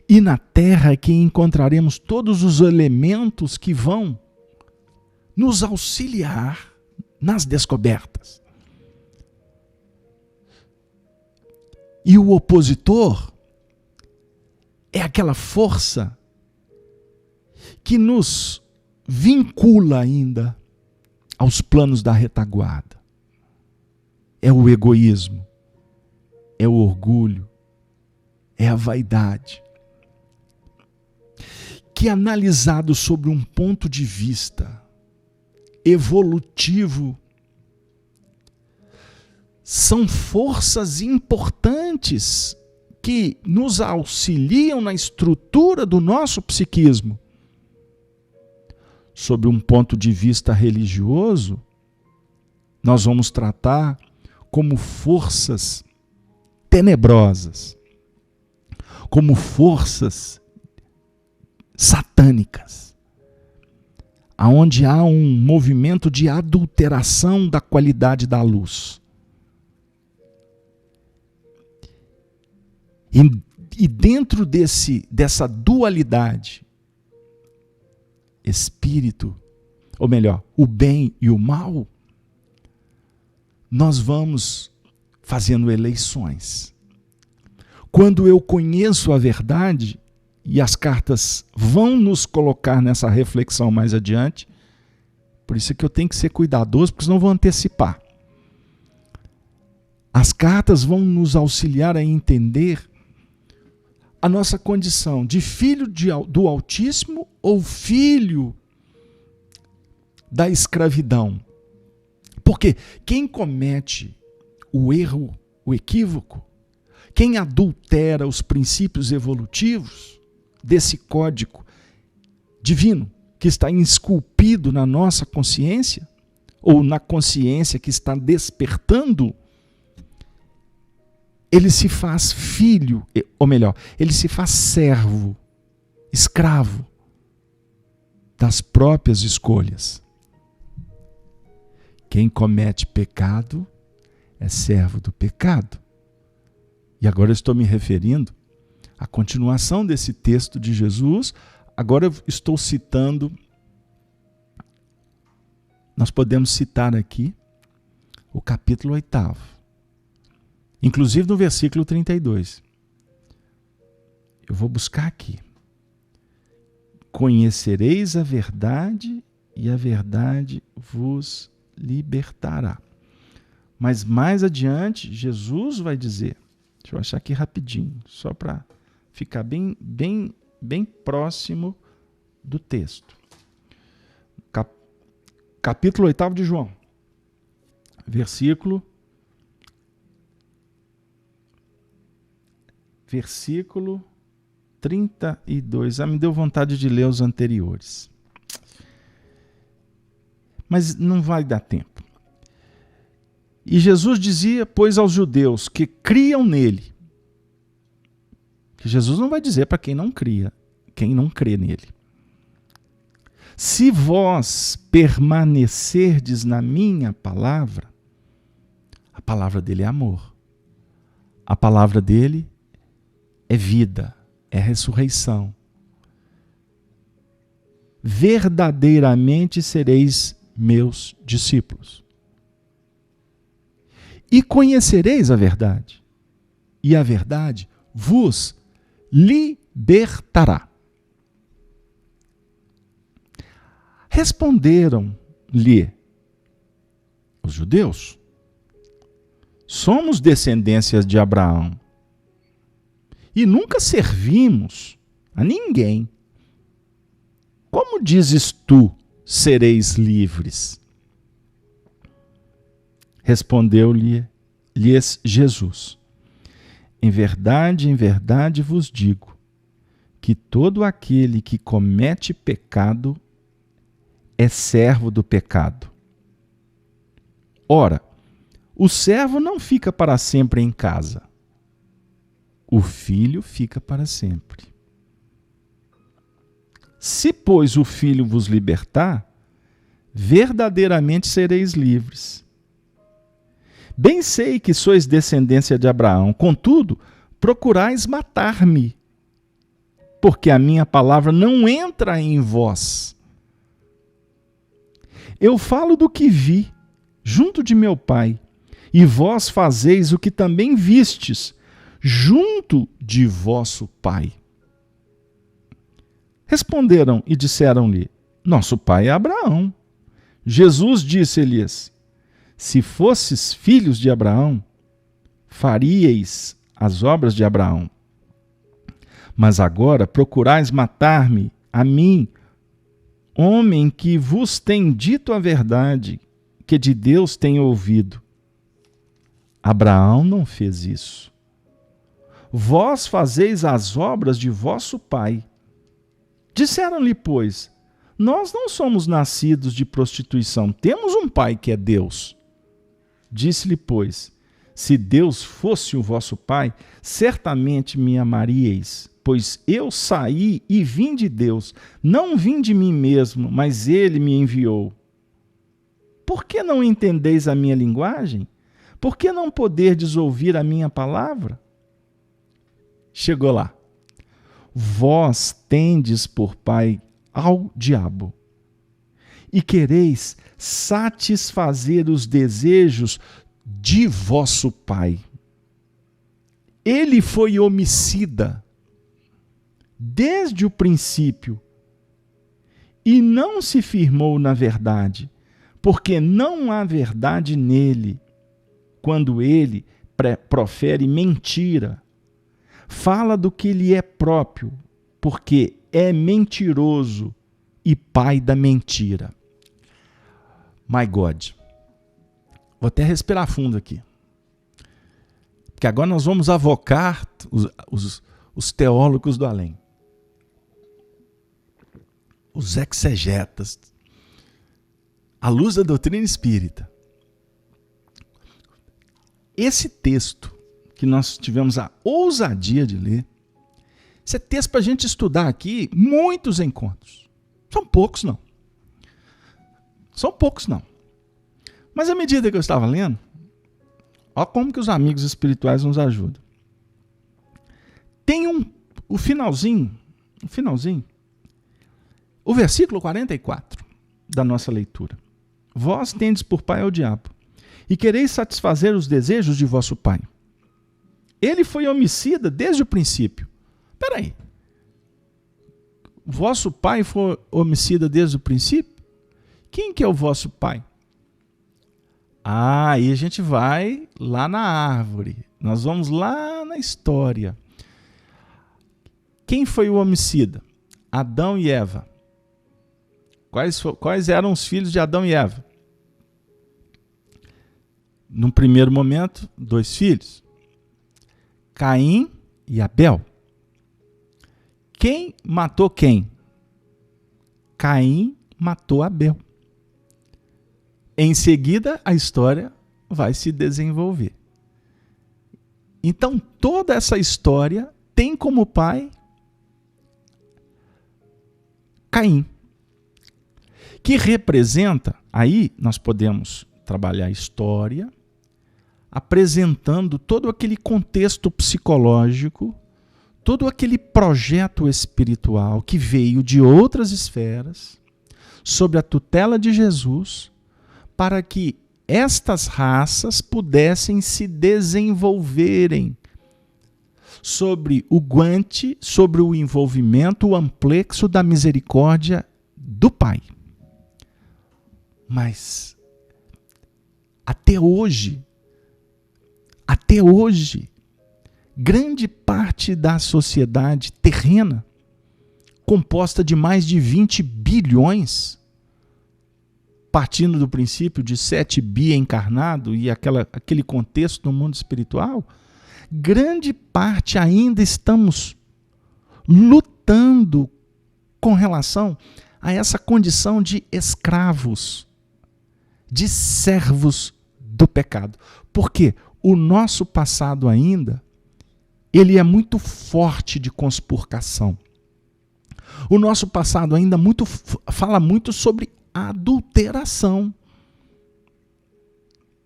[SPEAKER 1] E na terra é que encontraremos todos os elementos que vão nos auxiliar nas descobertas. E o opositor é aquela força que nos vincula ainda aos planos da retaguarda. É o egoísmo, é o orgulho, é a vaidade. Que analisado sobre um ponto de vista evolutivo, são forças importantes que nos auxiliam na estrutura do nosso psiquismo. Sob um ponto de vista religioso, nós vamos tratar como forças tenebrosas, como forças satânicas, aonde há um movimento de adulteração da qualidade da luz. E dentro dessa dualidade, espírito, ou melhor, o bem e o mal, nós vamos fazendo eleições. Quando eu conheço a verdade, e as cartas vão nos colocar nessa reflexão mais adiante, por isso é que eu tenho que ser cuidadoso, porque senão vou antecipar. As cartas vão nos auxiliar a entender a nossa condição de filho do Altíssimo ou filho da escravidão. Porque quem comete o erro, o equívoco, quem adultera os princípios evolutivos desse código divino que está esculpido na nossa consciência, ou na consciência que está despertando, ele se faz filho, ou melhor, ele se faz servo, escravo das próprias escolhas. Quem comete pecado é servo do pecado. E agora eu estou me referindo à continuação desse texto de Jesus. Agora eu estou citando, nós podemos citar aqui o capítulo 8, inclusive no versículo 32. Eu vou buscar aqui. Conhecereis a verdade e a verdade vos libertará. Mas mais adiante, Jesus vai dizer, deixa eu achar aqui rapidinho, só para ficar bem próximo do texto. Capítulo 8 de João, versículo 32. Me deu vontade de ler os anteriores, mas não vai dar tempo. E Jesus dizia, pois, aos judeus que criam nele, que Jesus não vai dizer para quem não crê nele. Se vós permanecerdes na minha palavra, a palavra dele é amor. A palavra dele é vida, é ressurreição. Verdadeiramente sereis meus discípulos. E conhecereis a verdade, e a verdade vos libertará. Responderam-lhe os judeus: somos descendências de Abraão e nunca servimos a ninguém. Como dizes tu, sereis livres? Respondeu-lhes Jesus: em verdade vos digo, que todo aquele que comete pecado é servo do pecado. Ora, O servo não fica para sempre em casa. O filho fica para sempre. Se, pois, o filho vos libertar, verdadeiramente sereis livres. Bem sei que sois descendência de Abraão, contudo, procurais matar-me, porque a minha palavra não entra em vós. Eu falo do que vi, junto de meu pai, e vós fazeis o que também vistes, junto de vosso pai. Responderam e disseram-lhe: nosso pai é Abraão. Jesus disse-lhes: se fosses filhos de Abraão, faríeis as obras de Abraão. Mas agora procurais matar-me, a mim, homem que vos tem dito a verdade, que de Deus tenho ouvido. Abraão não fez isso. Vós fazeis as obras de vosso pai. Disseram-lhe, pois, nós não somos nascidos de prostituição, temos um pai que é Deus. Disse-lhe, pois, se Deus fosse o vosso pai, certamente me amaríeis, pois eu saí e vim de Deus, não vim de mim mesmo, mas ele me enviou. Por que não entendeis a minha linguagem? Por que não poderdes ouvir a minha palavra? Chegou lá. Vós tendes por pai ao diabo, e quereis satisfazer os desejos de vosso pai. Ele foi homicida desde o princípio e não se firmou na verdade, porque não há verdade nele. Quando ele profere mentira, fala do que lhe é próprio, porque é mentiroso e pai da mentira. My God. Vou até respirar fundo aqui. Porque agora nós vamos avocar os teólogos do além. Os exegetas. À luz da doutrina espírita. Esse texto que nós tivemos a ousadia de ler, esse é texto para a gente estudar aqui muitos encontros. São poucos, não. São poucos, não. Mas à medida que eu estava lendo, olha como que os amigos espirituais nos ajudam. Tem o finalzinho, o versículo 44 da nossa leitura. Vós tendes por pai ao diabo, e quereis satisfazer os desejos de vosso pai. Ele foi homicida desde o princípio. Espera aí. Vosso pai foi homicida desde o princípio? Quem que é o vosso pai? Aí a gente vai lá na árvore. Nós vamos lá na história. Quem foi o homicida? Adão e Eva. Quais eram os filhos de Adão e Eva? Num primeiro momento, 2 filhos. Caim e Abel. Quem matou quem? Caim matou Abel. Em seguida, a história vai se desenvolver. Então, toda essa história tem como pai Caim, que representa, aí nós podemos trabalhar a história, apresentando todo aquele contexto psicológico, todo aquele projeto espiritual que veio de outras esferas, sob a tutela de Jesus, para que estas raças pudessem se desenvolverem sobre o guante, sobre o envolvimento, o amplexo da misericórdia do Pai. Mas, até hoje, grande parte da sociedade terrena, composta de mais de 20 bilhões, partindo do princípio de 7 bi encarnado e aquele contexto no mundo espiritual, grande parte ainda estamos lutando com relação a essa condição de escravos, de servos do pecado. Porque o nosso passado ainda, ele é muito forte de conspurcação. O nosso passado ainda fala muito sobre adulteração.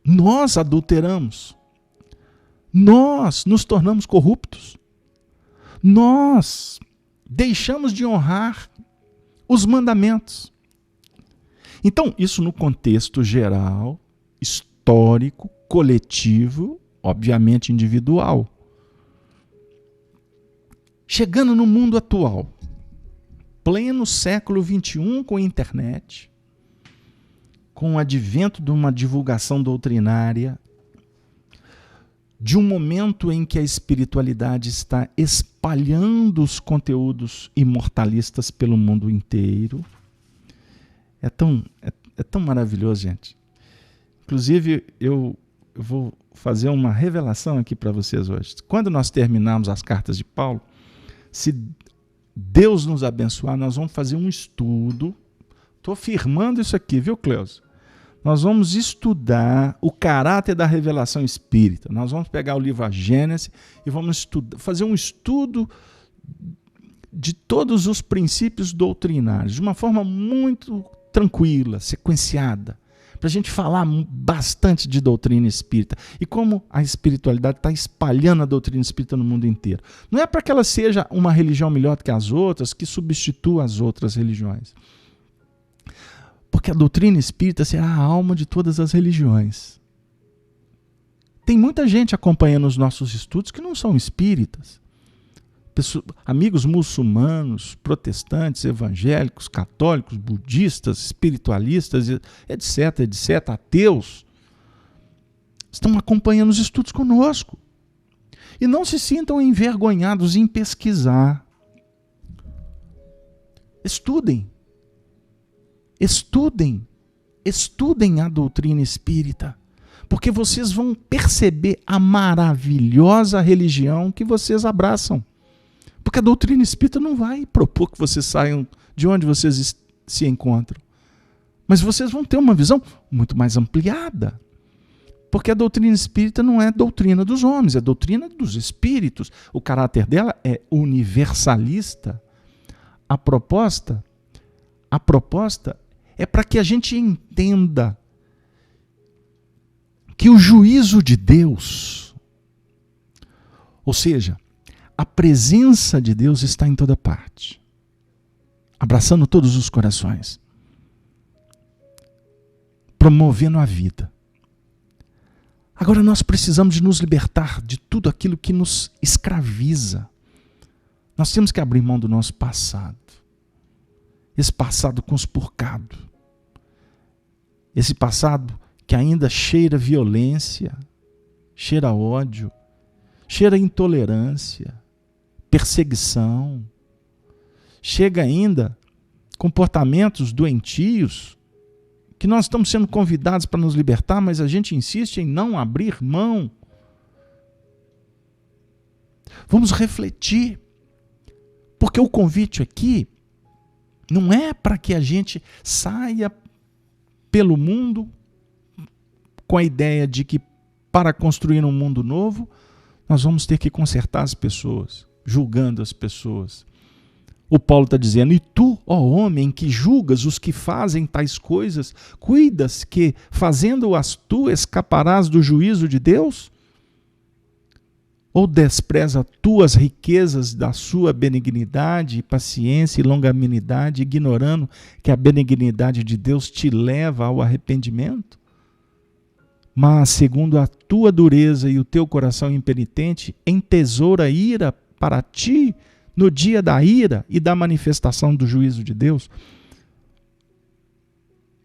[SPEAKER 1] Nós adulteramos. Nós nos tornamos corruptos. Nós deixamos de honrar os mandamentos. Então, isso no contexto geral, histórico, coletivo, obviamente individual. Chegando no mundo atual, pleno século XXI, com a internet, com o advento de uma divulgação doutrinária, de um momento em que a espiritualidade está espalhando os conteúdos imortalistas pelo mundo inteiro. É tão maravilhoso, gente. Inclusive, eu vou fazer uma revelação aqui para vocês hoje. Quando nós terminarmos as cartas de Paulo, se Deus nos abençoar, nós vamos fazer um estudo. Estou afirmando isso aqui, viu, Cleusa? Nós vamos estudar o caráter da revelação espírita. Nós vamos pegar o livro A Gênese e vamos fazer um estudo de todos os princípios doutrinários, de uma forma muito tranquila, sequenciada, para a gente falar bastante de doutrina espírita e como a espiritualidade está espalhando a doutrina espírita no mundo inteiro. Não é para que ela seja uma religião melhor do que as outras, que substitua as outras religiões. Porque a doutrina espírita será a alma de todas as religiões. Tem muita gente acompanhando os nossos estudos que não são espíritas. Amigos muçulmanos, protestantes, evangélicos, católicos, budistas, espiritualistas, etc., etc., ateus, estão acompanhando os estudos conosco. E não se sintam envergonhados em pesquisar. Estudem. Estudem a doutrina espírita, porque vocês vão perceber a maravilhosa religião que vocês abraçam. Porque a doutrina espírita não vai propor que vocês saiam de onde vocês se encontram. Mas vocês vão ter uma visão muito mais ampliada. Porque a doutrina espírita não é doutrina dos homens, é doutrina dos espíritos. O caráter dela é universalista. A proposta é para que a gente entenda que o juízo de Deus, ou seja, a presença de Deus está em toda parte, abraçando todos os corações, promovendo a vida. Agora nós precisamos de nos libertar de tudo aquilo que nos escraviza. Nós temos que abrir mão do nosso passado. Esse passado conspurcado. Esse passado que ainda cheira violência, cheira ódio, cheira intolerância, perseguição, chega ainda comportamentos doentios que nós estamos sendo convidados para nos libertar, mas a gente insiste em não abrir mão. Vamos refletir, porque o convite aqui não é para que a gente saia pelo mundo com a ideia de que para construir um mundo novo, nós vamos ter que consertar as pessoas, julgando as pessoas. O Paulo está dizendo, e tu, ó homem, que julgas os que fazem tais coisas, cuidas que, fazendo-as tu, escaparás do juízo de Deus? Ou despreza tu as riquezas da sua benignidade, paciência e longanimidade, ignorando que a benignidade de Deus te leva ao arrependimento? Mas, segundo a tua dureza e o teu coração impenitente, entesoura ira para ti no dia da ira e da manifestação do juízo de Deus.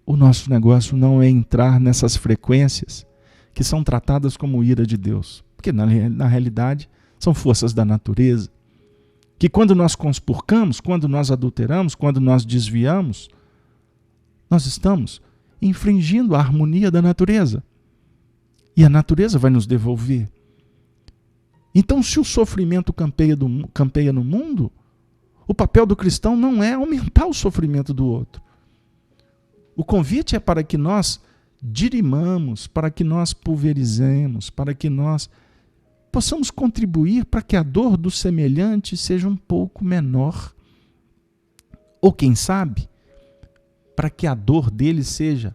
[SPEAKER 1] O nosso negócio não é entrar nessas frequências que são tratadas como ira de Deus. Porque na realidade são forças da natureza, que quando nós conspurcamos, quando nós adulteramos, quando nós desviamos, nós estamos infringindo a harmonia da natureza. E a natureza vai nos devolver. Então, se o sofrimento campeia no mundo, o papel do cristão não é aumentar o sofrimento do outro. O convite é para que nós dirimamos, para que nós pulverizemos, para que nós possamos contribuir para que a dor do semelhante seja um pouco menor. Ou quem sabe, para que a dor dele seja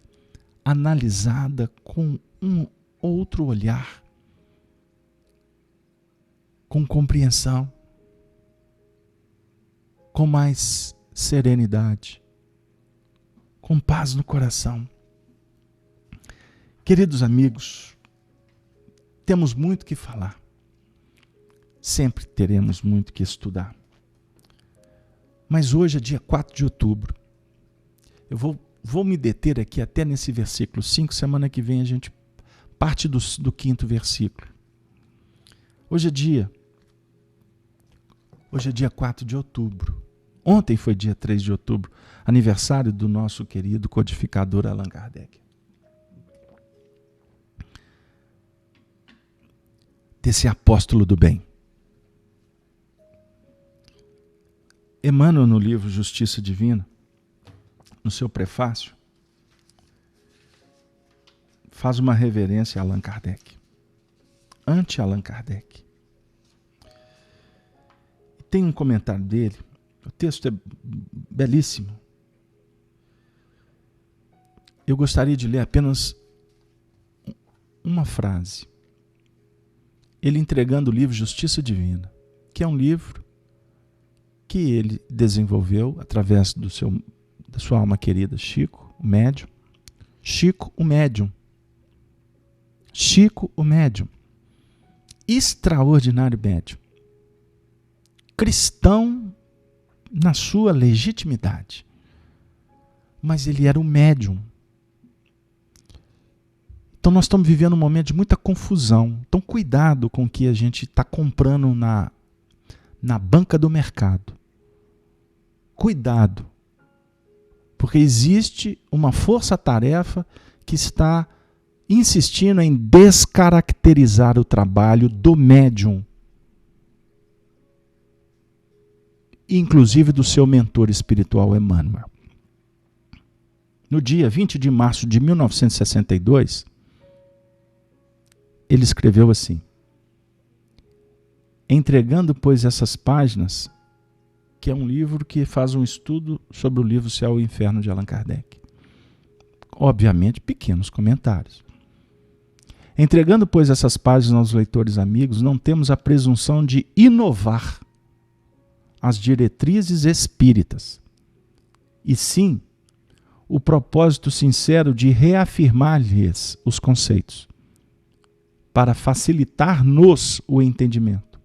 [SPEAKER 1] analisada com um outro olhar, com compreensão, com mais serenidade, com paz no coração. Queridos amigos, temos muito que falar. Sempre teremos muito que estudar. Mas hoje é dia 4 de outubro. Eu vou me deter aqui até nesse versículo 5. Semana que vem a gente parte do 5º versículo. Hoje é dia 4 de outubro. Ontem foi dia 3 de outubro, aniversário do nosso querido codificador Allan Kardec. Desse apóstolo do bem. Emmanuel, no livro Justiça Divina, no seu prefácio, faz uma reverência a Allan Kardec, ante-Allan Kardec. E tem um comentário dele, o texto é belíssimo. Eu gostaria de ler apenas uma frase. Ele entregando o livro Justiça Divina, que é um livro que ele desenvolveu através da sua alma querida, Chico, o médium. Chico, o médium. Chico, o médium. Extraordinário médium. Cristão na sua legitimidade. Mas ele era um médium. Então nós estamos vivendo um momento de muita confusão. Então cuidado com o que a gente está comprando na banca do mercado. Cuidado. Porque existe uma força-tarefa que está insistindo em descaracterizar o trabalho do médium. Inclusive do seu mentor espiritual, Emmanuel. No dia 20 de março de 1962, ele escreveu assim: entregando, pois, essas páginas, que é um livro que faz um estudo sobre o livro Céu e Inferno de Allan Kardec. Obviamente, pequenos comentários. Entregando, pois, essas páginas aos leitores amigos, não temos a presunção de inovar as diretrizes espíritas, e sim o propósito sincero de reafirmar-lhes os conceitos, para facilitar-nos o entendimento,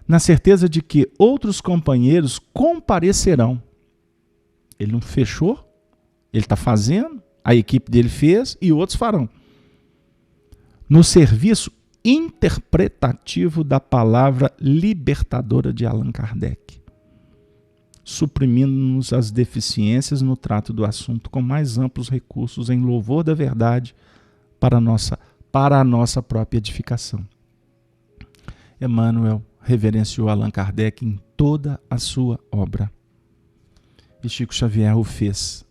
[SPEAKER 1] na certeza de que outros companheiros comparecerão. Ele não fechou, ele está fazendo, a equipe dele fez e outros farão. No serviço interpretativo da palavra libertadora de Allan Kardec, suprimindo-nos as deficiências no trato do assunto com mais amplos recursos em louvor da verdade para a nossa própria edificação. Emmanuel reverenciou Allan Kardec em toda a sua obra. E Chico Xavier o fez,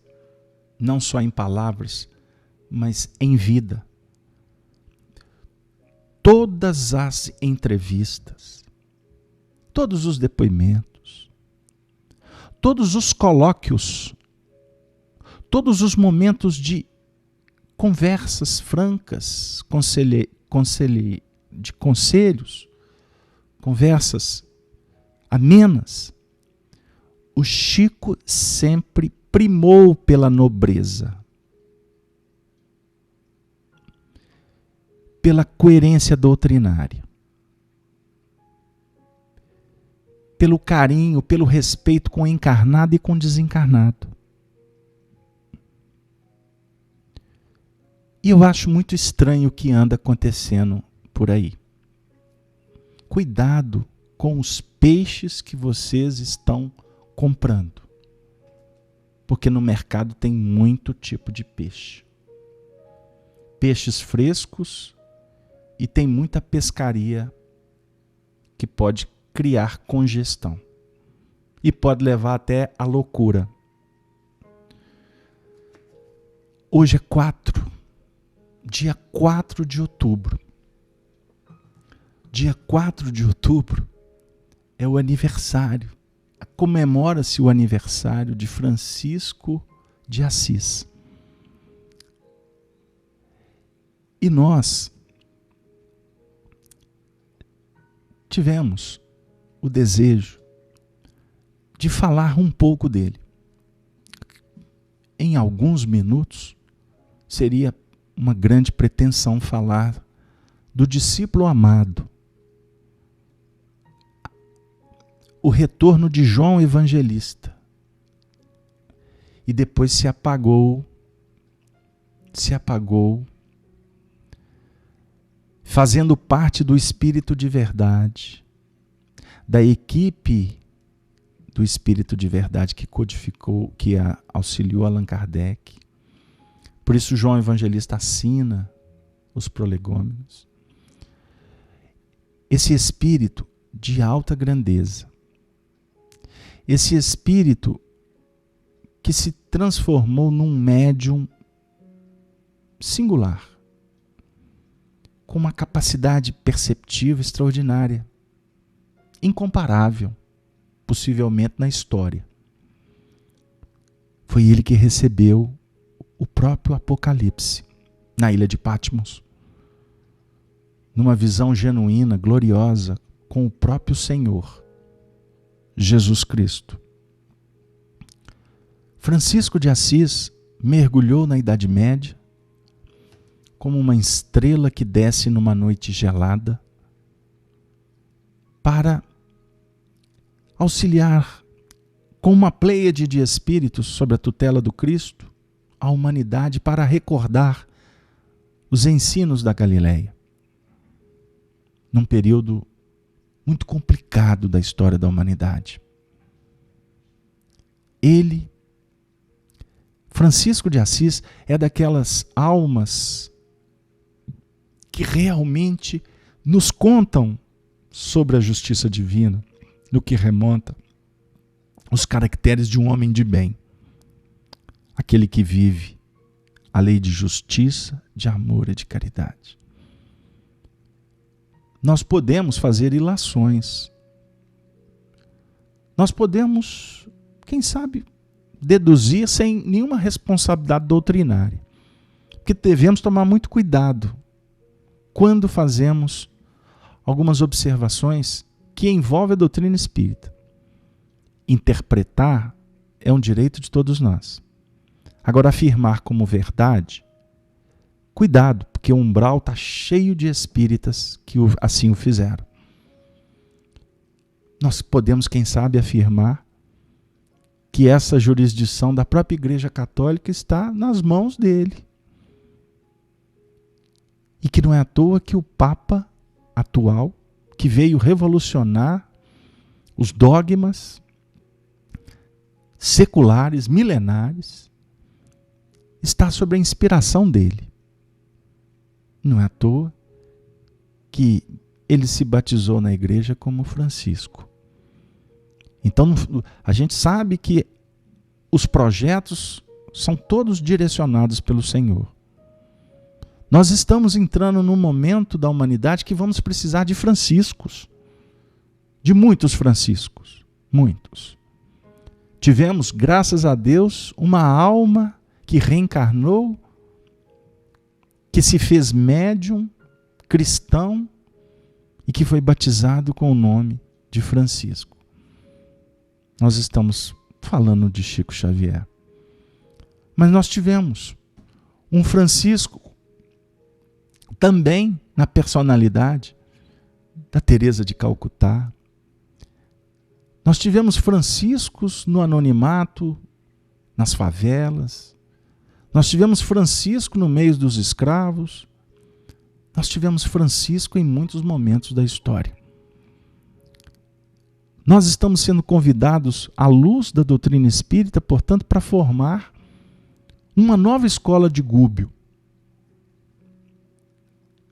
[SPEAKER 1] não só em palavras, mas em vida. Todas as entrevistas, todos os depoimentos, todos os colóquios, todos os momentos de conversas francas, de conselhos, conversas amenas, o Chico sempre primou pela nobreza, pela coerência doutrinária, pelo carinho, pelo respeito com o encarnado e com o desencarnado. E eu acho muito estranho o que anda acontecendo por aí. Cuidado com os peixes que vocês estão comprando, porque no mercado tem muito tipo de peixe. Peixes frescos, e tem muita pescaria que pode criar congestão e pode levar até a loucura. Hoje é 4 dia 4 de outubro. Dia 4 de outubro é o aniversário. Comemora-se o aniversário de Francisco de Assis. E nós tivemos o desejo de falar um pouco dele. Em alguns minutos, seria uma grande pretensão falar do discípulo amado, o retorno de João Evangelista. E depois se apagou, fazendo parte do Espírito de Verdade, da equipe do Espírito de Verdade que codificou, que auxiliou Allan Kardec. Por isso João Evangelista assina os prolegômenos. Esse Espírito de alta grandeza, esse Espírito que se transformou num médium singular, com uma capacidade perceptiva extraordinária, incomparável, possivelmente na história. Foi ele que recebeu o próprio Apocalipse na ilha de Patmos, numa visão genuína, gloriosa, com o próprio Senhor, Jesus Cristo. Francisco de Assis mergulhou na Idade Média como uma estrela que desce numa noite gelada para auxiliar com uma pleiade de espíritos sob a tutela do Cristo a humanidade para recordar os ensinos da Galileia, num período muito complicado da história da humanidade. Francisco de Assis, é daquelas almas que realmente nos contam sobre a justiça divina, no que remonta os caracteres de um homem de bem, aquele que vive a lei de justiça, de amor e de caridade. Nós podemos fazer ilações. Nós podemos, quem sabe, deduzir sem nenhuma responsabilidade doutrinária. Porque devemos tomar muito cuidado quando fazemos algumas observações que envolvem a doutrina espírita. Interpretar é um direito de todos nós. Agora, afirmar como verdade, cuidado, porque o umbral está cheio de espíritas que assim o fizeram. Nós podemos, quem sabe, afirmar que essa jurisdição da própria Igreja Católica está nas mãos dele. E que não é à toa que o Papa atual, que veio revolucionar os dogmas seculares, milenares, está sob a inspiração dele. Não é à toa que ele se batizou na igreja como Francisco. Então, a gente sabe que os projetos são todos direcionados pelo Senhor. Nós estamos entrando num momento da humanidade que vamos precisar de franciscos, de muitos franciscos, muitos. Tivemos, graças a Deus, uma alma que reencarnou, que se fez médium, cristão, e que foi batizado com o nome de Francisco. Nós estamos falando de Chico Xavier. Mas nós tivemos um Francisco também na personalidade da Teresa de Calcutá. Nós tivemos franciscos no anonimato, nas favelas. Nós tivemos Francisco no meio dos escravos. Nós tivemos Francisco em muitos momentos da história. Nós estamos sendo convidados à luz da doutrina espírita, portanto, para formar uma nova escola de Gúbio.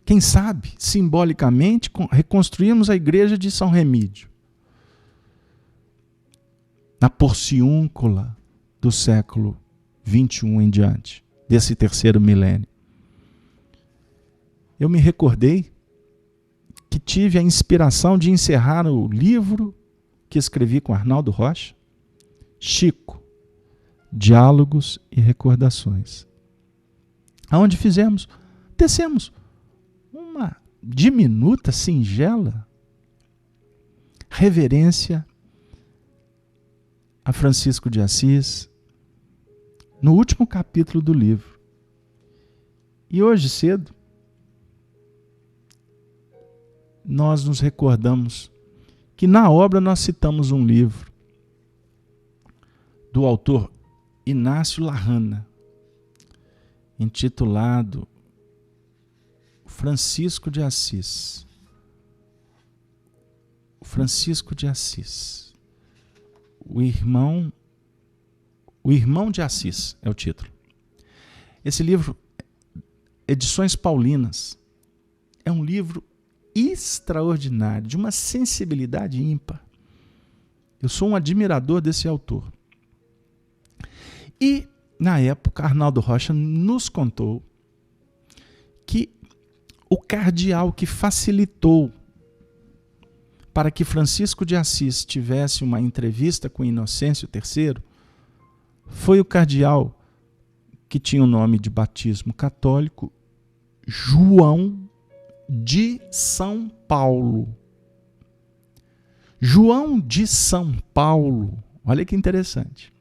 [SPEAKER 1] Quem sabe, simbolicamente, reconstruímos a igreja de São Remídio, na Porciúncula do século XXI em diante, desse terceiro milênio. eu me recordei que tive a inspiração de encerrar o livro que escrevi com Arnaldo Rocha, Chico, Diálogos e Recordações, aonde tecemos uma diminuta, singela reverência a Francisco de Assis, no último capítulo do livro. E hoje cedo, nós nos recordamos que na obra nós citamos um livro do autor Inácio Larrana, intitulado Francisco de Assis. Francisco de Assis. O irmão de Assis é o título. Esse livro, Edições Paulinas, é um livro extraordinário, de uma sensibilidade ímpar. Eu sou um admirador desse autor. E, na época, Arnaldo Rocha nos contou que o cardeal que facilitou para que Francisco de Assis tivesse uma entrevista com Inocêncio III foi o cardeal que tinha o nome de batismo católico, João de São Paulo. João de São Paulo, olha que interessante.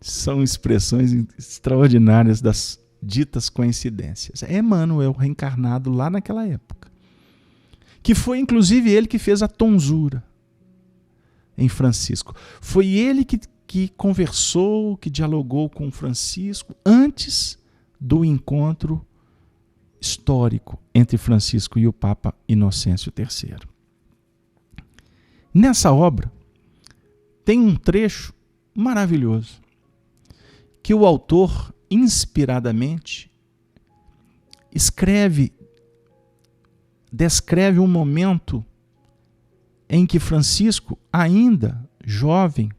[SPEAKER 1] São expressões extraordinárias das ditas coincidências. É Emmanuel reencarnado lá naquela época, que foi inclusive ele que fez a tonsura em Francisco. Foi ele que conversou, que dialogou com Francisco antes do encontro histórico entre Francisco e o Papa Inocêncio III. Nessa obra tem um trecho maravilhoso que o autor, inspiradamente, descreve um momento em que Francisco, ainda jovem,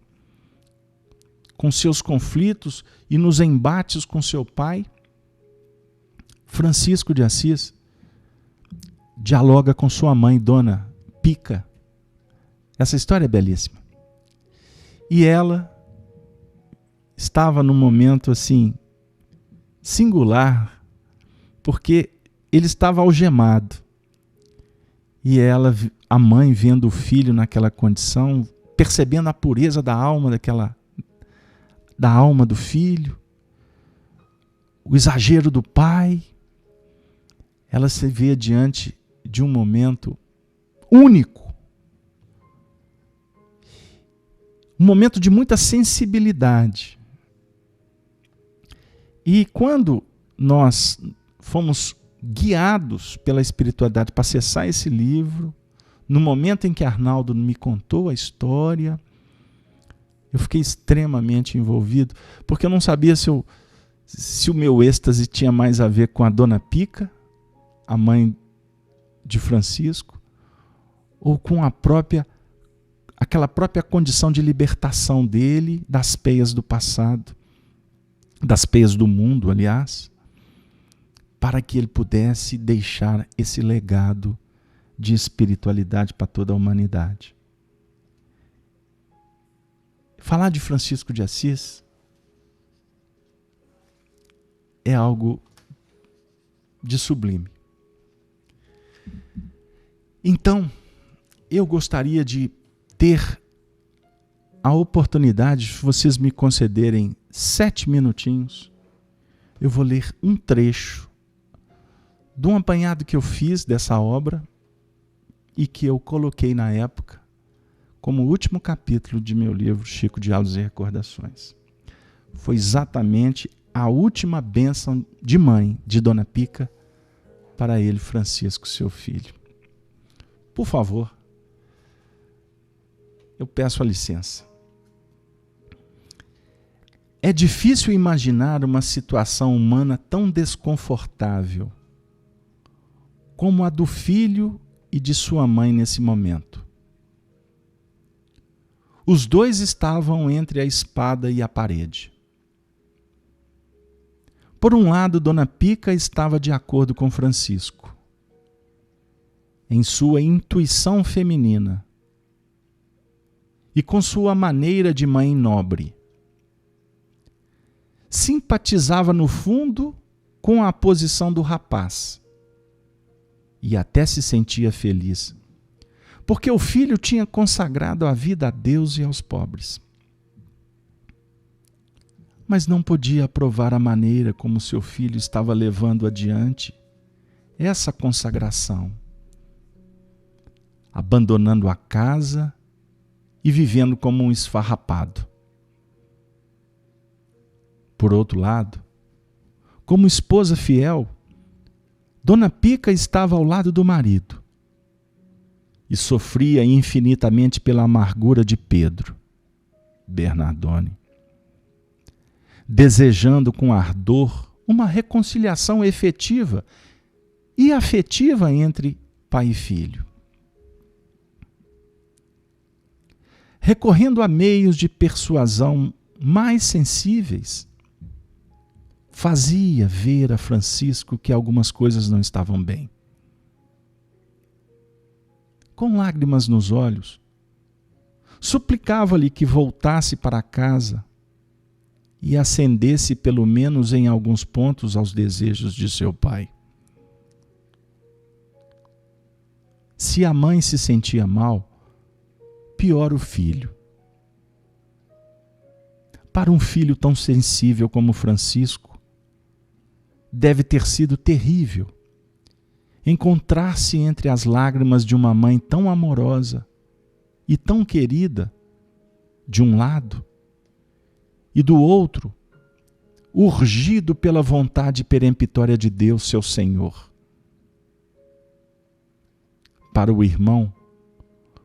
[SPEAKER 1] com seus conflitos e nos embates com seu pai, Francisco de Assis dialoga com sua mãe, Dona Pica. Essa história é belíssima. E ela estava num momento assim singular, porque ele estava algemado. E ela, a mãe, vendo o filho naquela condição, percebendo a pureza da alma da alma do filho, o exagero do pai, ela se vê diante de um momento único, um momento de muita sensibilidade. E quando nós fomos guiados pela espiritualidade para acessar esse livro, no momento em que Arnaldo me contou a história, eu fiquei extremamente envolvido, porque eu não sabia se o meu êxtase tinha mais a ver com a Dona Pica, a mãe de Francisco, ou com aquela própria condição de libertação dele das peias do passado, das peias do mundo, aliás, para que ele pudesse deixar esse legado de espiritualidade para toda a humanidade. Falar de Francisco de Assis é algo de sublime. Então, eu gostaria de ter a oportunidade, se vocês me concederem 7 minutinhos, eu vou ler um trecho de um apanhado que eu fiz dessa obra e que eu coloquei na época como último capítulo de meu livro Chico, Diálogos e Recordações. Foi exatamente a última bênção de mãe de Dona Pica para ele, Francisco, seu filho. Por favor, eu peço a licença. É difícil imaginar uma situação humana tão desconfortável como a do filho e de sua mãe nesse momento. Os dois estavam entre a espada e a parede. Por um lado, Dona Pica estava de acordo com Francisco, em sua intuição feminina e com sua maneira de mãe nobre. Simpatizava no fundo com a posição do rapaz e até se sentia feliz, porque o filho tinha consagrado a vida a Deus e aos pobres. Mas não podia aprovar a maneira como seu filho estava levando adiante essa consagração, abandonando a casa e vivendo como um esfarrapado. Por outro lado, como esposa fiel, Dona Pica estava ao lado do marido e sofria infinitamente pela amargura de Pedro, Bernardone, desejando com ardor uma reconciliação efetiva e afetiva entre pai e filho. Recorrendo a meios de persuasão mais sensíveis, fazia ver a Francisco que algumas coisas não estavam bem. Com lágrimas nos olhos, suplicava-lhe que voltasse para casa e acendesse pelo menos em alguns pontos aos desejos de seu pai. Se a mãe se sentia mal, pior o filho. Para um filho tão sensível como Francisco, deve ter sido terrível encontrar-se entre as lágrimas de uma mãe tão amorosa e tão querida, de um lado, e do outro, urgido pela vontade peremptória de Deus, seu Senhor. Para o irmão,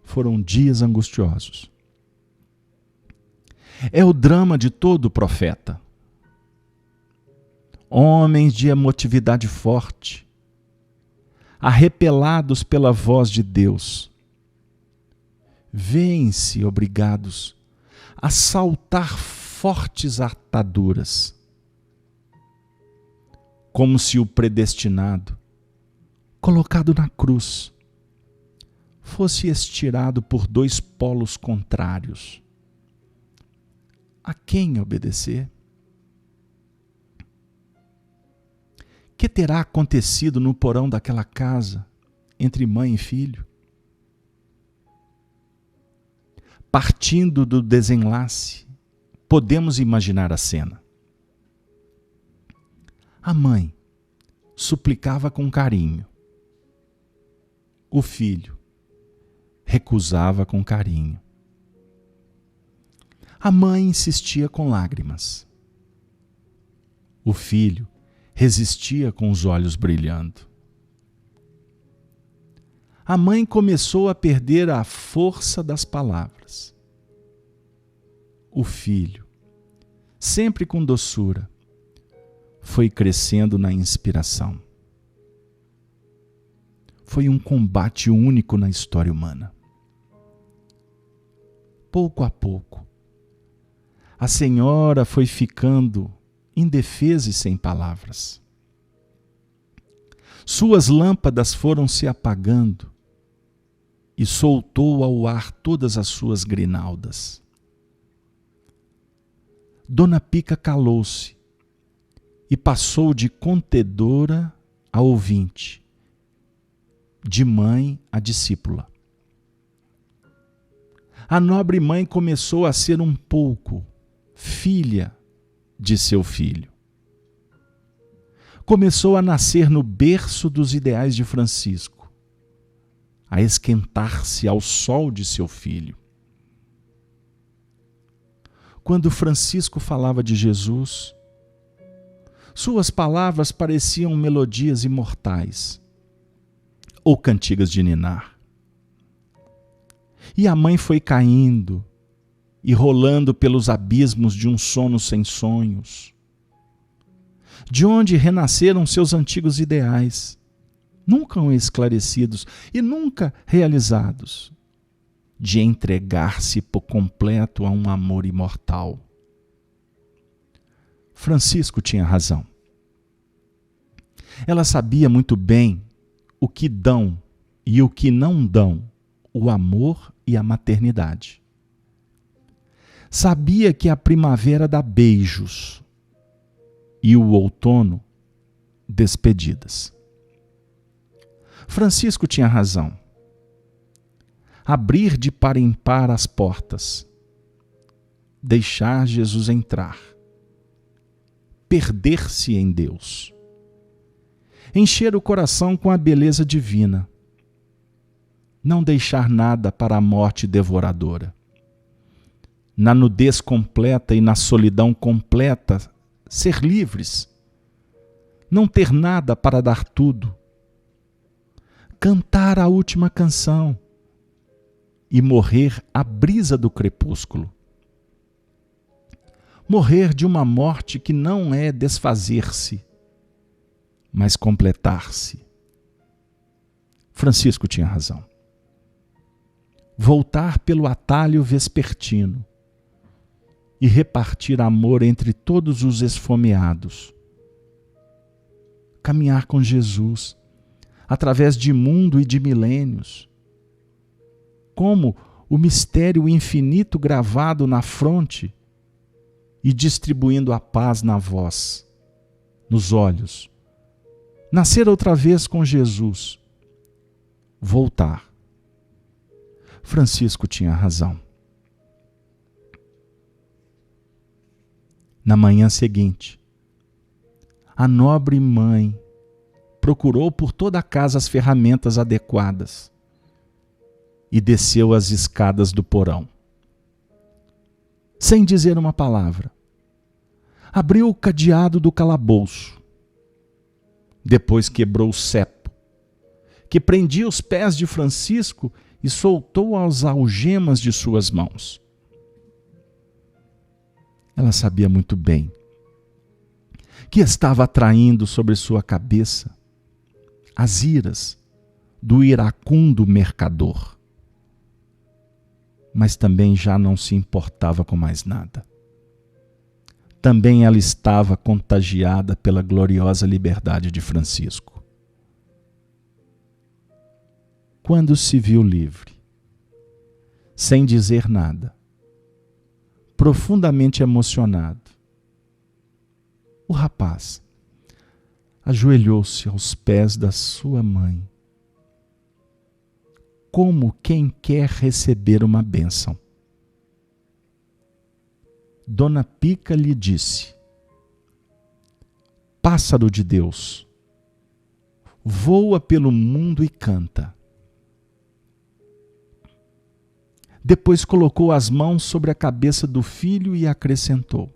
[SPEAKER 1] foram dias angustiosos. É o drama de todo profeta. Homens de emotividade forte, arrepelados pela voz de Deus, veem-se obrigados a saltar fortes ataduras, como se o predestinado, colocado na cruz, fosse estirado por dois polos contrários. A quem obedecer? Que terá acontecido no porão daquela casa, entre mãe e filho? Partindo do desenlace, podemos imaginar a cena. A mãe suplicava com carinho. O filho recusava com carinho. A mãe insistia com lágrimas. O filho resistia com os olhos brilhando. A mãe começou a perder a força das palavras. O filho, sempre com doçura, foi crescendo na inspiração. Foi um combate único na história humana. Pouco a pouco, a senhora foi ficando indefesa e sem palavras. Suas lâmpadas foram se apagando e soltou ao ar todas as suas grinaldas. Dona Pica calou-se e passou de contedora a ouvinte, de mãe a discípula. A nobre mãe começou a ser um pouco filha de seu filho. Começou a nascer no berço dos ideais de Francisco, a esquentar-se ao sol de seu filho. Quando Francisco falava de Jesus, suas palavras pareciam melodias imortais ou cantigas de ninar. E a mãe foi caindo e rolando pelos abismos de um sono sem sonhos, de onde renasceram seus antigos ideais, nunca esclarecidos e nunca realizados, de entregar-se por completo a um amor imortal. Francisco tinha razão. Ela sabia muito bem o que dão e o que não dão o amor e a maternidade. Sabia que a primavera dá beijos e o outono despedidas. Francisco tinha razão. Abrir de par em par as portas, deixar Jesus entrar, perder-se em Deus, encher o coração com a beleza divina, não deixar nada para a morte devoradora. Na nudez completa e na solidão completa, ser livres, não ter nada para dar tudo, cantar a última canção e morrer à brisa do crepúsculo. Morrer de uma morte que não é desfazer-se, mas completar-se. Francisco tinha razão. Voltar pelo atalho vespertino e repartir amor entre todos os esfomeados. Caminhar com Jesus, através de mundo e de milênios. Como o mistério infinito gravado na fronte e distribuindo a paz na voz, nos olhos. Nascer outra vez com Jesus. Voltar. Francisco tinha razão. Na manhã seguinte, a nobre mãe procurou por toda a casa as ferramentas adequadas e desceu as escadas do porão. Sem dizer uma palavra, abriu o cadeado do calabouço. Depois quebrou o cepo, que prendia os pés de Francisco e soltou as algemas de suas mãos. Ela sabia muito bem que estava atraindo sobre sua cabeça as iras do iracundo mercador. Mas também já não se importava com mais nada. Também ela estava contagiada pela gloriosa liberdade de Francisco. Quando se viu livre, sem dizer nada, profundamente emocionado, o rapaz ajoelhou-se aos pés da sua mãe, como quem quer receber uma bênção. Dona Pica lhe disse: pássaro de Deus, voa pelo mundo e canta. Depois colocou as mãos sobre a cabeça do filho e acrescentou: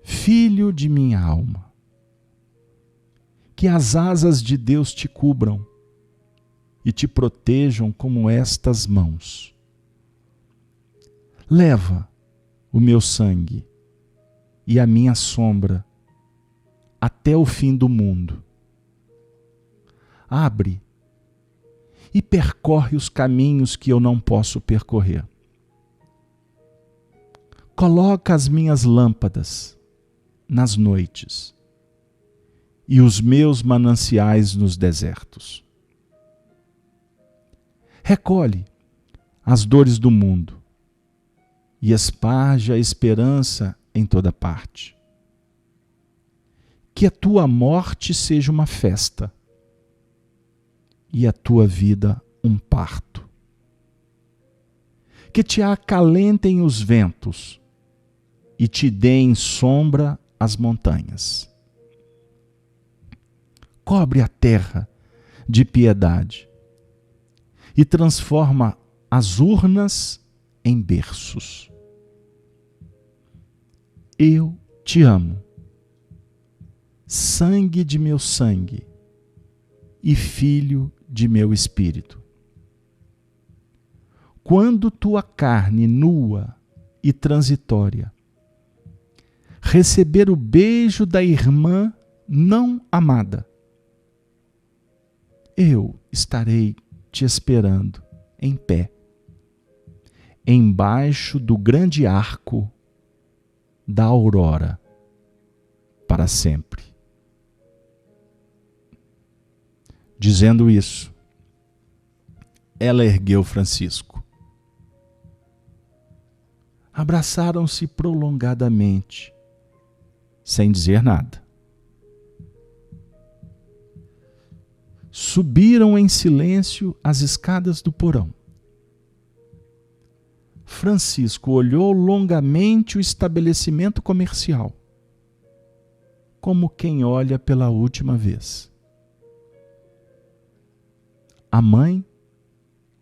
[SPEAKER 1] filho de minha alma, que as asas de Deus te cubram e te protejam como estas mãos. Leva o meu sangue e a minha sombra até o fim do mundo. Abre e percorre os caminhos que eu não posso percorrer. Coloca as minhas lâmpadas nas noites e os meus mananciais nos desertos. Recolhe as dores do mundo e esparge a esperança em toda parte. Que a tua morte seja uma festa e a tua vida um parto. Que te acalentem os ventos e te deem sombra as montanhas. Cobre a terra de piedade e transforma as urnas em berços. Eu te amo, sangue de meu sangue e filho de meu espírito. Quando tua carne nua e transitória receber o beijo da irmã não amada, eu estarei te esperando em pé, embaixo do grande arco da aurora, para sempre. Dizendo isso, ela ergueu Francisco. Abraçaram-se prolongadamente, sem dizer nada. Subiram em silêncio as escadas do porão. Francisco olhou longamente o estabelecimento comercial, como quem olha pela última vez. A mãe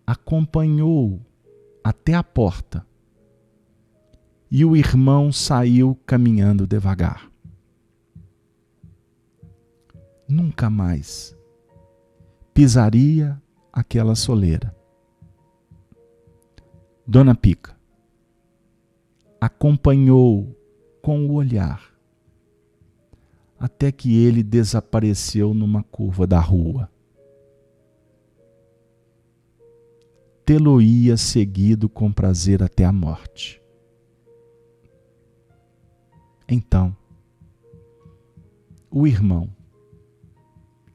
[SPEAKER 1] acompanhou-o até a porta e o irmão saiu caminhando devagar. Nunca mais pisaria aquela soleira. Dona Pica acompanhou com o olhar até que ele desapareceu numa curva da rua. Tê-lo-ia seguido com prazer até a morte. Então, o irmão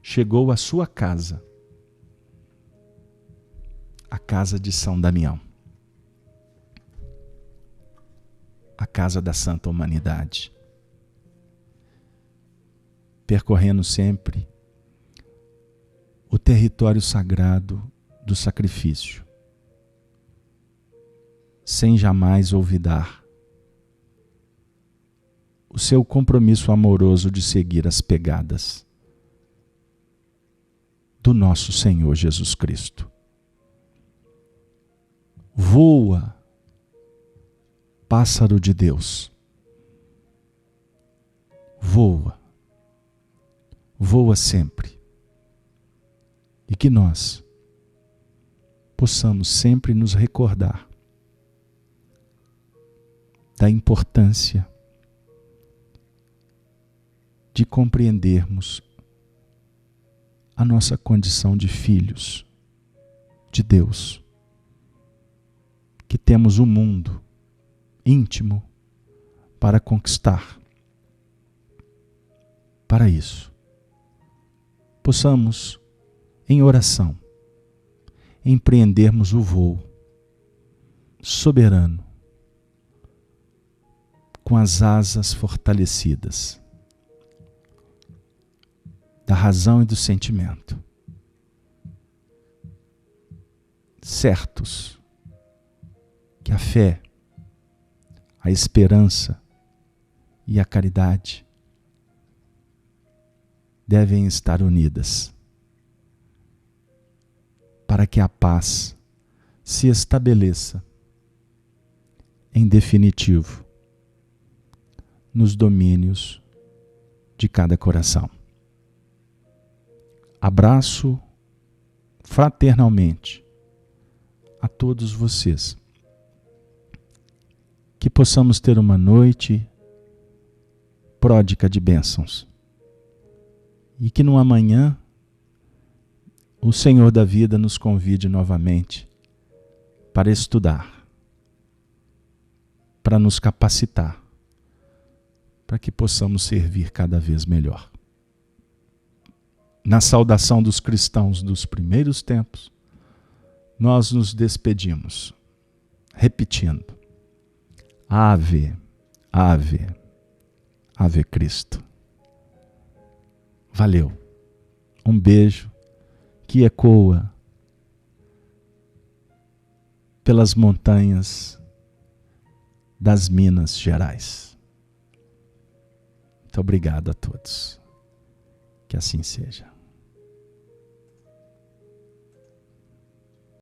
[SPEAKER 1] chegou à sua casa, a casa de São Damião, a casa da Santa Humanidade, percorrendo sempre o território sagrado do sacrifício, sem jamais olvidar o seu compromisso amoroso de seguir as pegadas do nosso Senhor Jesus Cristo. Voa, pássaro de Deus, voa, voa sempre, e que nós possamos sempre nos recordar da importância de compreendermos a nossa condição de filhos de Deus, que temos um mundo íntimo para conquistar. Para isso, possamos, em oração, empreendermos o voo soberano, com as asas fortalecidas da razão e do sentimento, certos que a fé, a esperança e a caridade devem estar unidas para que a paz se estabeleça em definitivo nos domínios de cada coração. Abraço fraternalmente a todos vocês. Que possamos ter uma noite pródiga de bênçãos. E que no amanhã o Senhor da vida nos convide novamente para estudar, para nos capacitar, para que possamos servir cada vez melhor. Na saudação dos cristãos dos primeiros tempos, nós nos despedimos, repetindo: Ave, Ave, Ave Cristo. Valeu. Um beijo que ecoa pelas montanhas das Minas Gerais. Muito obrigado a todos. Que assim seja.